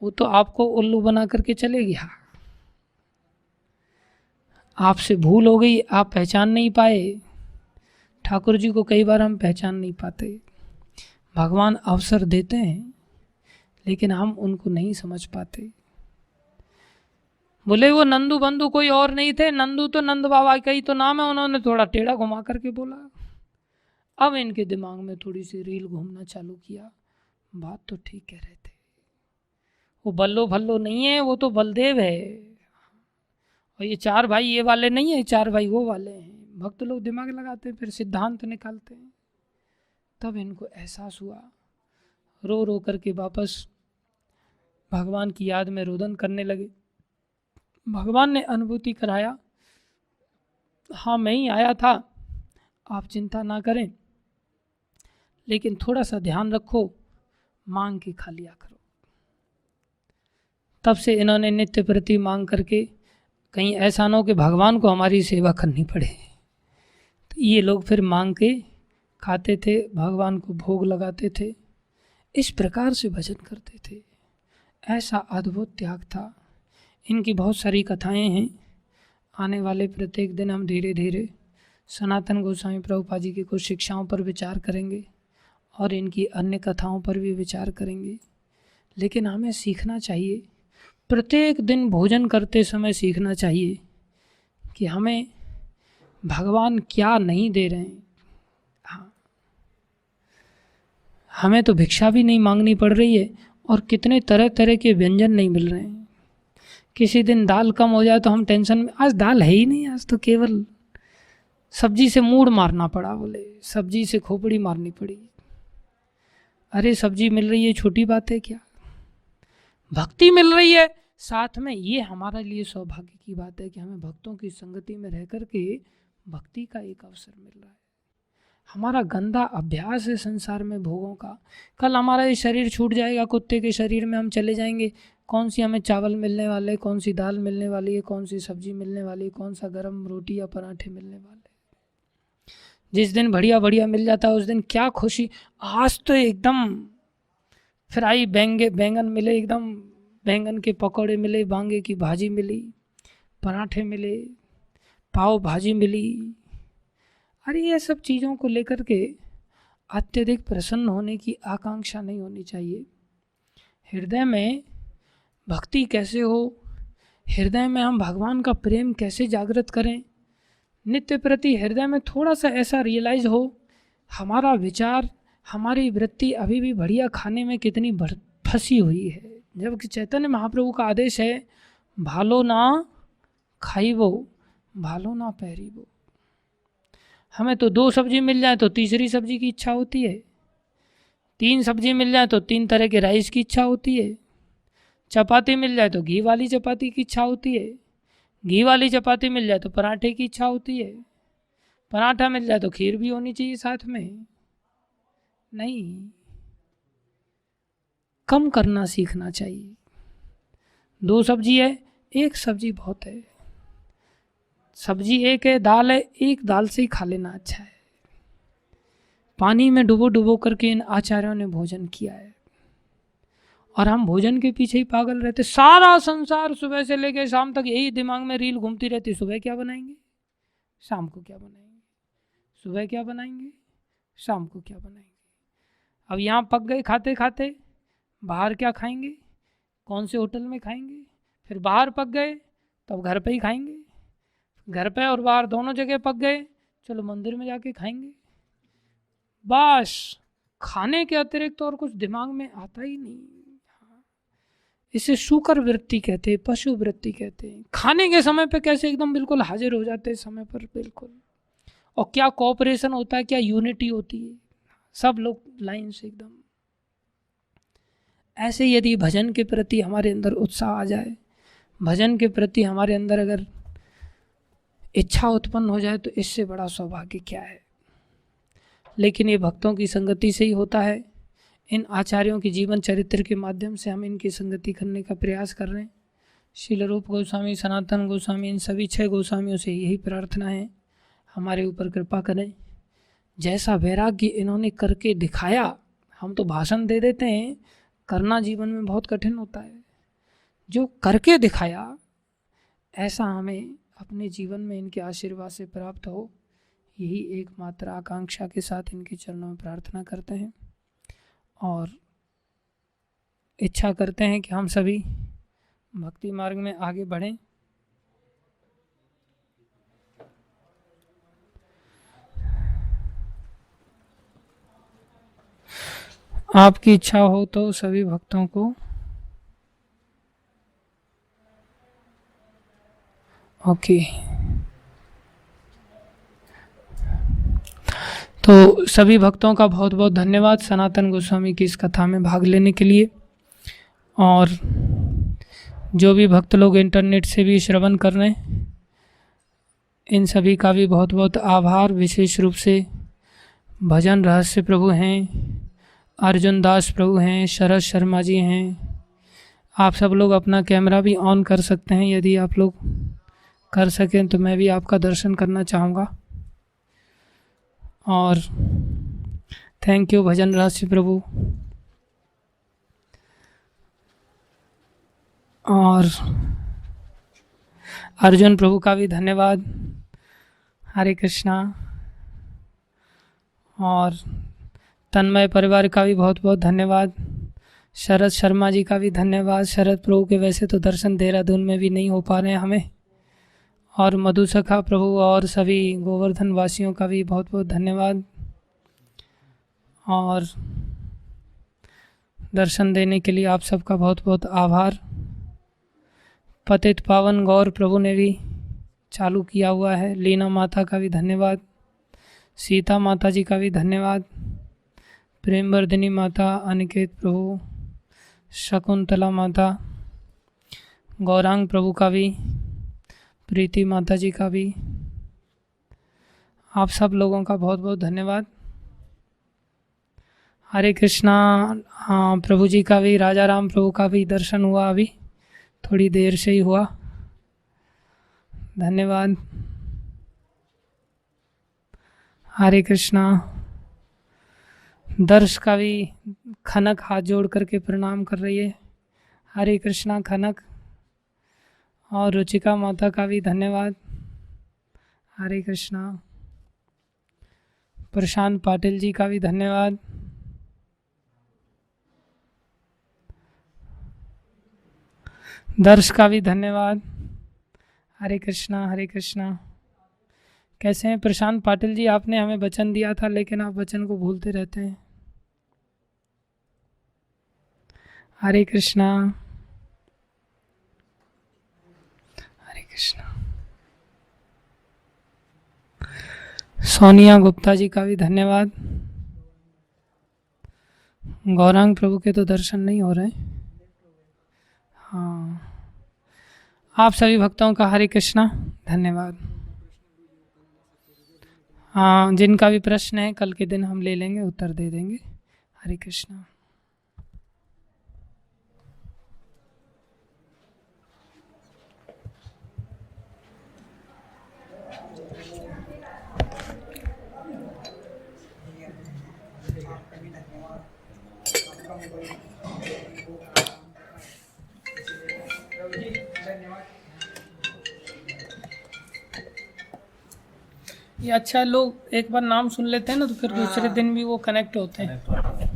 वो तो आपको उल्लू बना करके चले गया। आपसे भूल हो गई, आप पहचान नहीं पाए। ठाकुर जी को कई बार हम पहचान नहीं पाते। भगवान अवसर देते हैं लेकिन हम उनको नहीं समझ पाते। बोले वो नंदू बंधु कोई और नहीं थे, नंदू तो नंद बाबा का ही तो नाम है। उन्होंने थोड़ा टेढ़ा घुमा करके बोला। अब इनके दिमाग में थोड़ी सी रील घूमना चालू किया, बात तो ठीक कह रहे थे, वो बल्लो भल्लो नहीं है, वो तो बलदेव है। और ये 4 भाई ये वाले नहीं है, 4 भाई वो वाले हैं। भक्त लोग दिमाग लगाते हैं, फिर सिद्धांत निकालते हैं। तब इनको एहसास हुआ, रो रो करके वापस भगवान की याद में रोदन करने लगे। भगवान ने अनुभूति कराया, हाँ मैं ही आया था, आप चिंता ना करें, लेकिन थोड़ा सा ध्यान रखो, मांग के खा लिया करो। तब से इन्होंने नित्य प्रति मांग करके, कहीं ऐसा ना हो कि भगवान को हमारी सेवा करनी पड़े, तो ये लोग फिर मांग के खाते थे, भगवान को भोग लगाते थे, इस प्रकार से भजन करते थे। ऐसा अद्भुत त्याग था। इनकी बहुत सारी कथाएं हैं। आने वाले प्रत्येक दिन हम धीरे धीरे सनातन गोस्वामी प्रभुपाद जी की कुछ शिक्षाओं पर विचार करेंगे और इनकी अन्य कथाओं पर भी विचार करेंगे। लेकिन हमें सीखना चाहिए, प्रत्येक दिन भोजन करते समय सीखना चाहिए कि हमें भगवान क्या नहीं दे रहे हैं। हाँ, हमें तो भिक्षा भी नहीं मांगनी पड़ रही है और कितने तरह तरह के व्यंजन नहीं मिल रहे हैं। किसी दिन दाल कम हो जाए तो हम टेंशन में, आज दाल है ही नहीं, आज तो केवल सब्जी से मूड मारना पड़ा, बोले सब्जी से खोपड़ी मारनी पड़ी। अरे सब्जी मिल रही है, छोटी बात है क्या? भक्ति मिल रही है साथ में, ये हमारे लिए सौभाग्य की बात है कि हमें भक्तों की संगति में रह करके भक्ति का एक अवसर मिल रहा है। हमारा गंदा अभ्यास है संसार में भोगों का। कल हमारा ये शरीर छूट जाएगा, कुत्ते के शरीर में हम चले जाएंगे, कौन सी हमें चावल मिलने वाले, कौन सी दाल मिलने वाली है, कौन सी सब्जी मिलने वाली है, कौन सा गरम रोटी या पराठे मिलने वाले। जिस दिन बढ़िया बढ़िया मिल जाता है उस दिन क्या खुशी, आज तो एकदम फ्राई बैंगन मिले, एकदम बैंगन के पकौड़े मिले, बांगे की भाजी मिली, पराठे मिले, पाव भाजी मिली। अरे ये सब चीज़ों को लेकर के अत्यधिक प्रसन्न होने की आकांक्षा नहीं होनी चाहिए। हृदय में भक्ति कैसे हो, हृदय में हम भगवान का प्रेम कैसे जागृत करें, नित्य प्रति हृदय में थोड़ा सा ऐसा रियलाइज हो, हमारा विचार, हमारी वृत्ति अभी भी बढ़िया खाने में कितनी फंसी हुई है। जबकि चैतन्य महाप्रभु का आदेश है, भालो ना खाइबो, भालो ना पहरीबो। हमें तो 2 सब्जी मिल जाए तो तीसरी सब्जी की इच्छा होती है, 3 सब्जी मिल जाए तो 3 तरह के राइस की इच्छा होती है, चपाती मिल जाए तो घी वाली चपाती की इच्छा होती है, घी वाली चपाती मिल जाए तो पराठे की इच्छा होती है, पराठा मिल जाए तो खीर भी होनी चाहिए साथ में। नहीं, कम करना सीखना चाहिए। 2 सब्जी है, 1 सब्जी बहुत है, सब्जी 1 है, दाल है, 1 दाल से ही खा लेना अच्छा है। पानी में डुबो डुबो करके इन आचार्यों ने भोजन किया है और हम भोजन के पीछे ही पागल रहते। सारा संसार सुबह से लेकर शाम तक यही दिमाग में रील घूमती रहती, सुबह क्या बनाएंगे, शाम को क्या बनाएंगे, सुबह क्या बनाएंगे, शाम को क्या बनाएंगे। अब यहाँ पक गए खाते खाते, बाहर क्या खाएंगे, कौन से होटल में खाएंगे, फिर बाहर पक गए तब घर पे ही खाएंगे, घर पे और बाहर दोनों जगह पक गए, चलो मंदिर में जाके खाएंगे। बस खाने के अतिरिक्त और कुछ दिमाग में आता ही नहीं। इसे शूकर वृत्ति कहते हैं, पशु वृत्ति कहते हैं। खाने के समय पे कैसे एकदम बिल्कुल हाजिर हो जाते हैं समय पर, बिल्कुल। और क्या कोऑपरेशन होता है, क्या यूनिटी होती है, सब लोग लाइन से एकदम। ऐसे यदि भजन के प्रति हमारे अंदर उत्साह आ जाए, भजन के प्रति हमारे अंदर अगर इच्छा उत्पन्न हो जाए, तो इससे बड़ा सौभाग्य क्या है। लेकिन ये भक्तों की संगति से ही होता है। इन आचार्यों की जीवन चरित्र के माध्यम से हम इनकी संगति करने का प्रयास कर रहे हैं। श्रील रूप गोस्वामी, सनातन गोस्वामी, इन सभी 6 गोस्वामियों से यही प्रार्थना है, हमारे ऊपर कृपा करें। जैसा वैराग्य इन्होंने करके दिखाया, हम तो भाषण दे देते हैं, करना जीवन में बहुत कठिन होता है। जो करके दिखाया, ऐसा हमें अपने जीवन में इनके आशीर्वाद से प्राप्त हो, यही एकमात्र आकांक्षा के साथ इनके चरणों में प्रार्थना करते हैं और इच्छा करते हैं कि हम सभी भक्ति मार्ग में आगे बढ़ें। आपकी इच्छा हो तो सभी भक्तों को ओके, तो सभी भक्तों का बहुत बहुत धन्यवाद सनातन गोस्वामी की इस कथा में भाग लेने के लिए। और जो भी भक्त लोग इंटरनेट से भी श्रवण कर रहे हैं, इन सभी का भी बहुत बहुत आभार। विशेष रूप से भजन रहस्य प्रभु हैं, अर्जुन दास प्रभु हैं, शरद शर्मा जी हैं। आप सब लोग अपना कैमरा भी ऑन कर सकते हैं, यदि आप लोग कर सकें तो मैं भी आपका दर्शन करना चाहूँगा। और थैंक यू भजन रहस्य प्रभु। और अर्जुन प्रभु का भी धन्यवाद, हरे कृष्णा। और तन्मय परिवार का भी बहुत बहुत धन्यवाद। शरद शर्मा जी का भी धन्यवाद। शरद प्रभु के वैसे तो दर्शन देहरादून में भी नहीं हो पा रहे हैं हमें। और मधुसखा प्रभु और सभी गोवर्धन वासियों का भी बहुत बहुत धन्यवाद। और दर्शन देने के लिए आप सबका बहुत बहुत आभार। पतित पावन गौर प्रभु ने भी चालू किया हुआ है। लीना माता का भी धन्यवाद। सीता माता जी का भी धन्यवाद। प्रेमवर्धिनी माता, अनिकेत प्रभु, शकुंतला माता, गौरांग प्रभु का भी, प्रीति माता जी का भी, आप सब लोगों का बहुत बहुत धन्यवाद। हरे कृष्णा। हाँ, प्रभु जी का भी, राजा राम प्रभु का भी दर्शन हुआ, अभी थोड़ी देर से ही हुआ। धन्यवाद। हरे कृष्णा। दर्श का भी खनक हाथ जोड़ करके प्रणाम कर रही है। हरे कृष्णा खनक। और रुचिका माता का भी धन्यवाद। हरे कृष्णा। प्रशांत पाटिल जी का भी धन्यवाद। दर्श का भी धन्यवाद। हरे कृष्णा हरे कृष्णा। कैसे हैं प्रशांत पाटिल जी? आपने हमें वचन दिया था लेकिन आप वचन को भूलते रहते हैं। हरे कृष्णा हरे कृष्णा। सोनिया गुप्ता जी का भी धन्यवाद। गौरांग प्रभु के तो दर्शन नहीं हो रहे। हाँ, आप सभी भक्तों का हरे कृष्णा धन्यवाद। हाँ, जिनका भी प्रश्न है कल के दिन हम ले लेंगे, उत्तर दे देंगे। हरे कृष्णा। ये अच्छा, लोग एक बार नाम सुन लेते हैं ना तो फिर दूसरे दिन भी वो कनेक्ट होते हैं।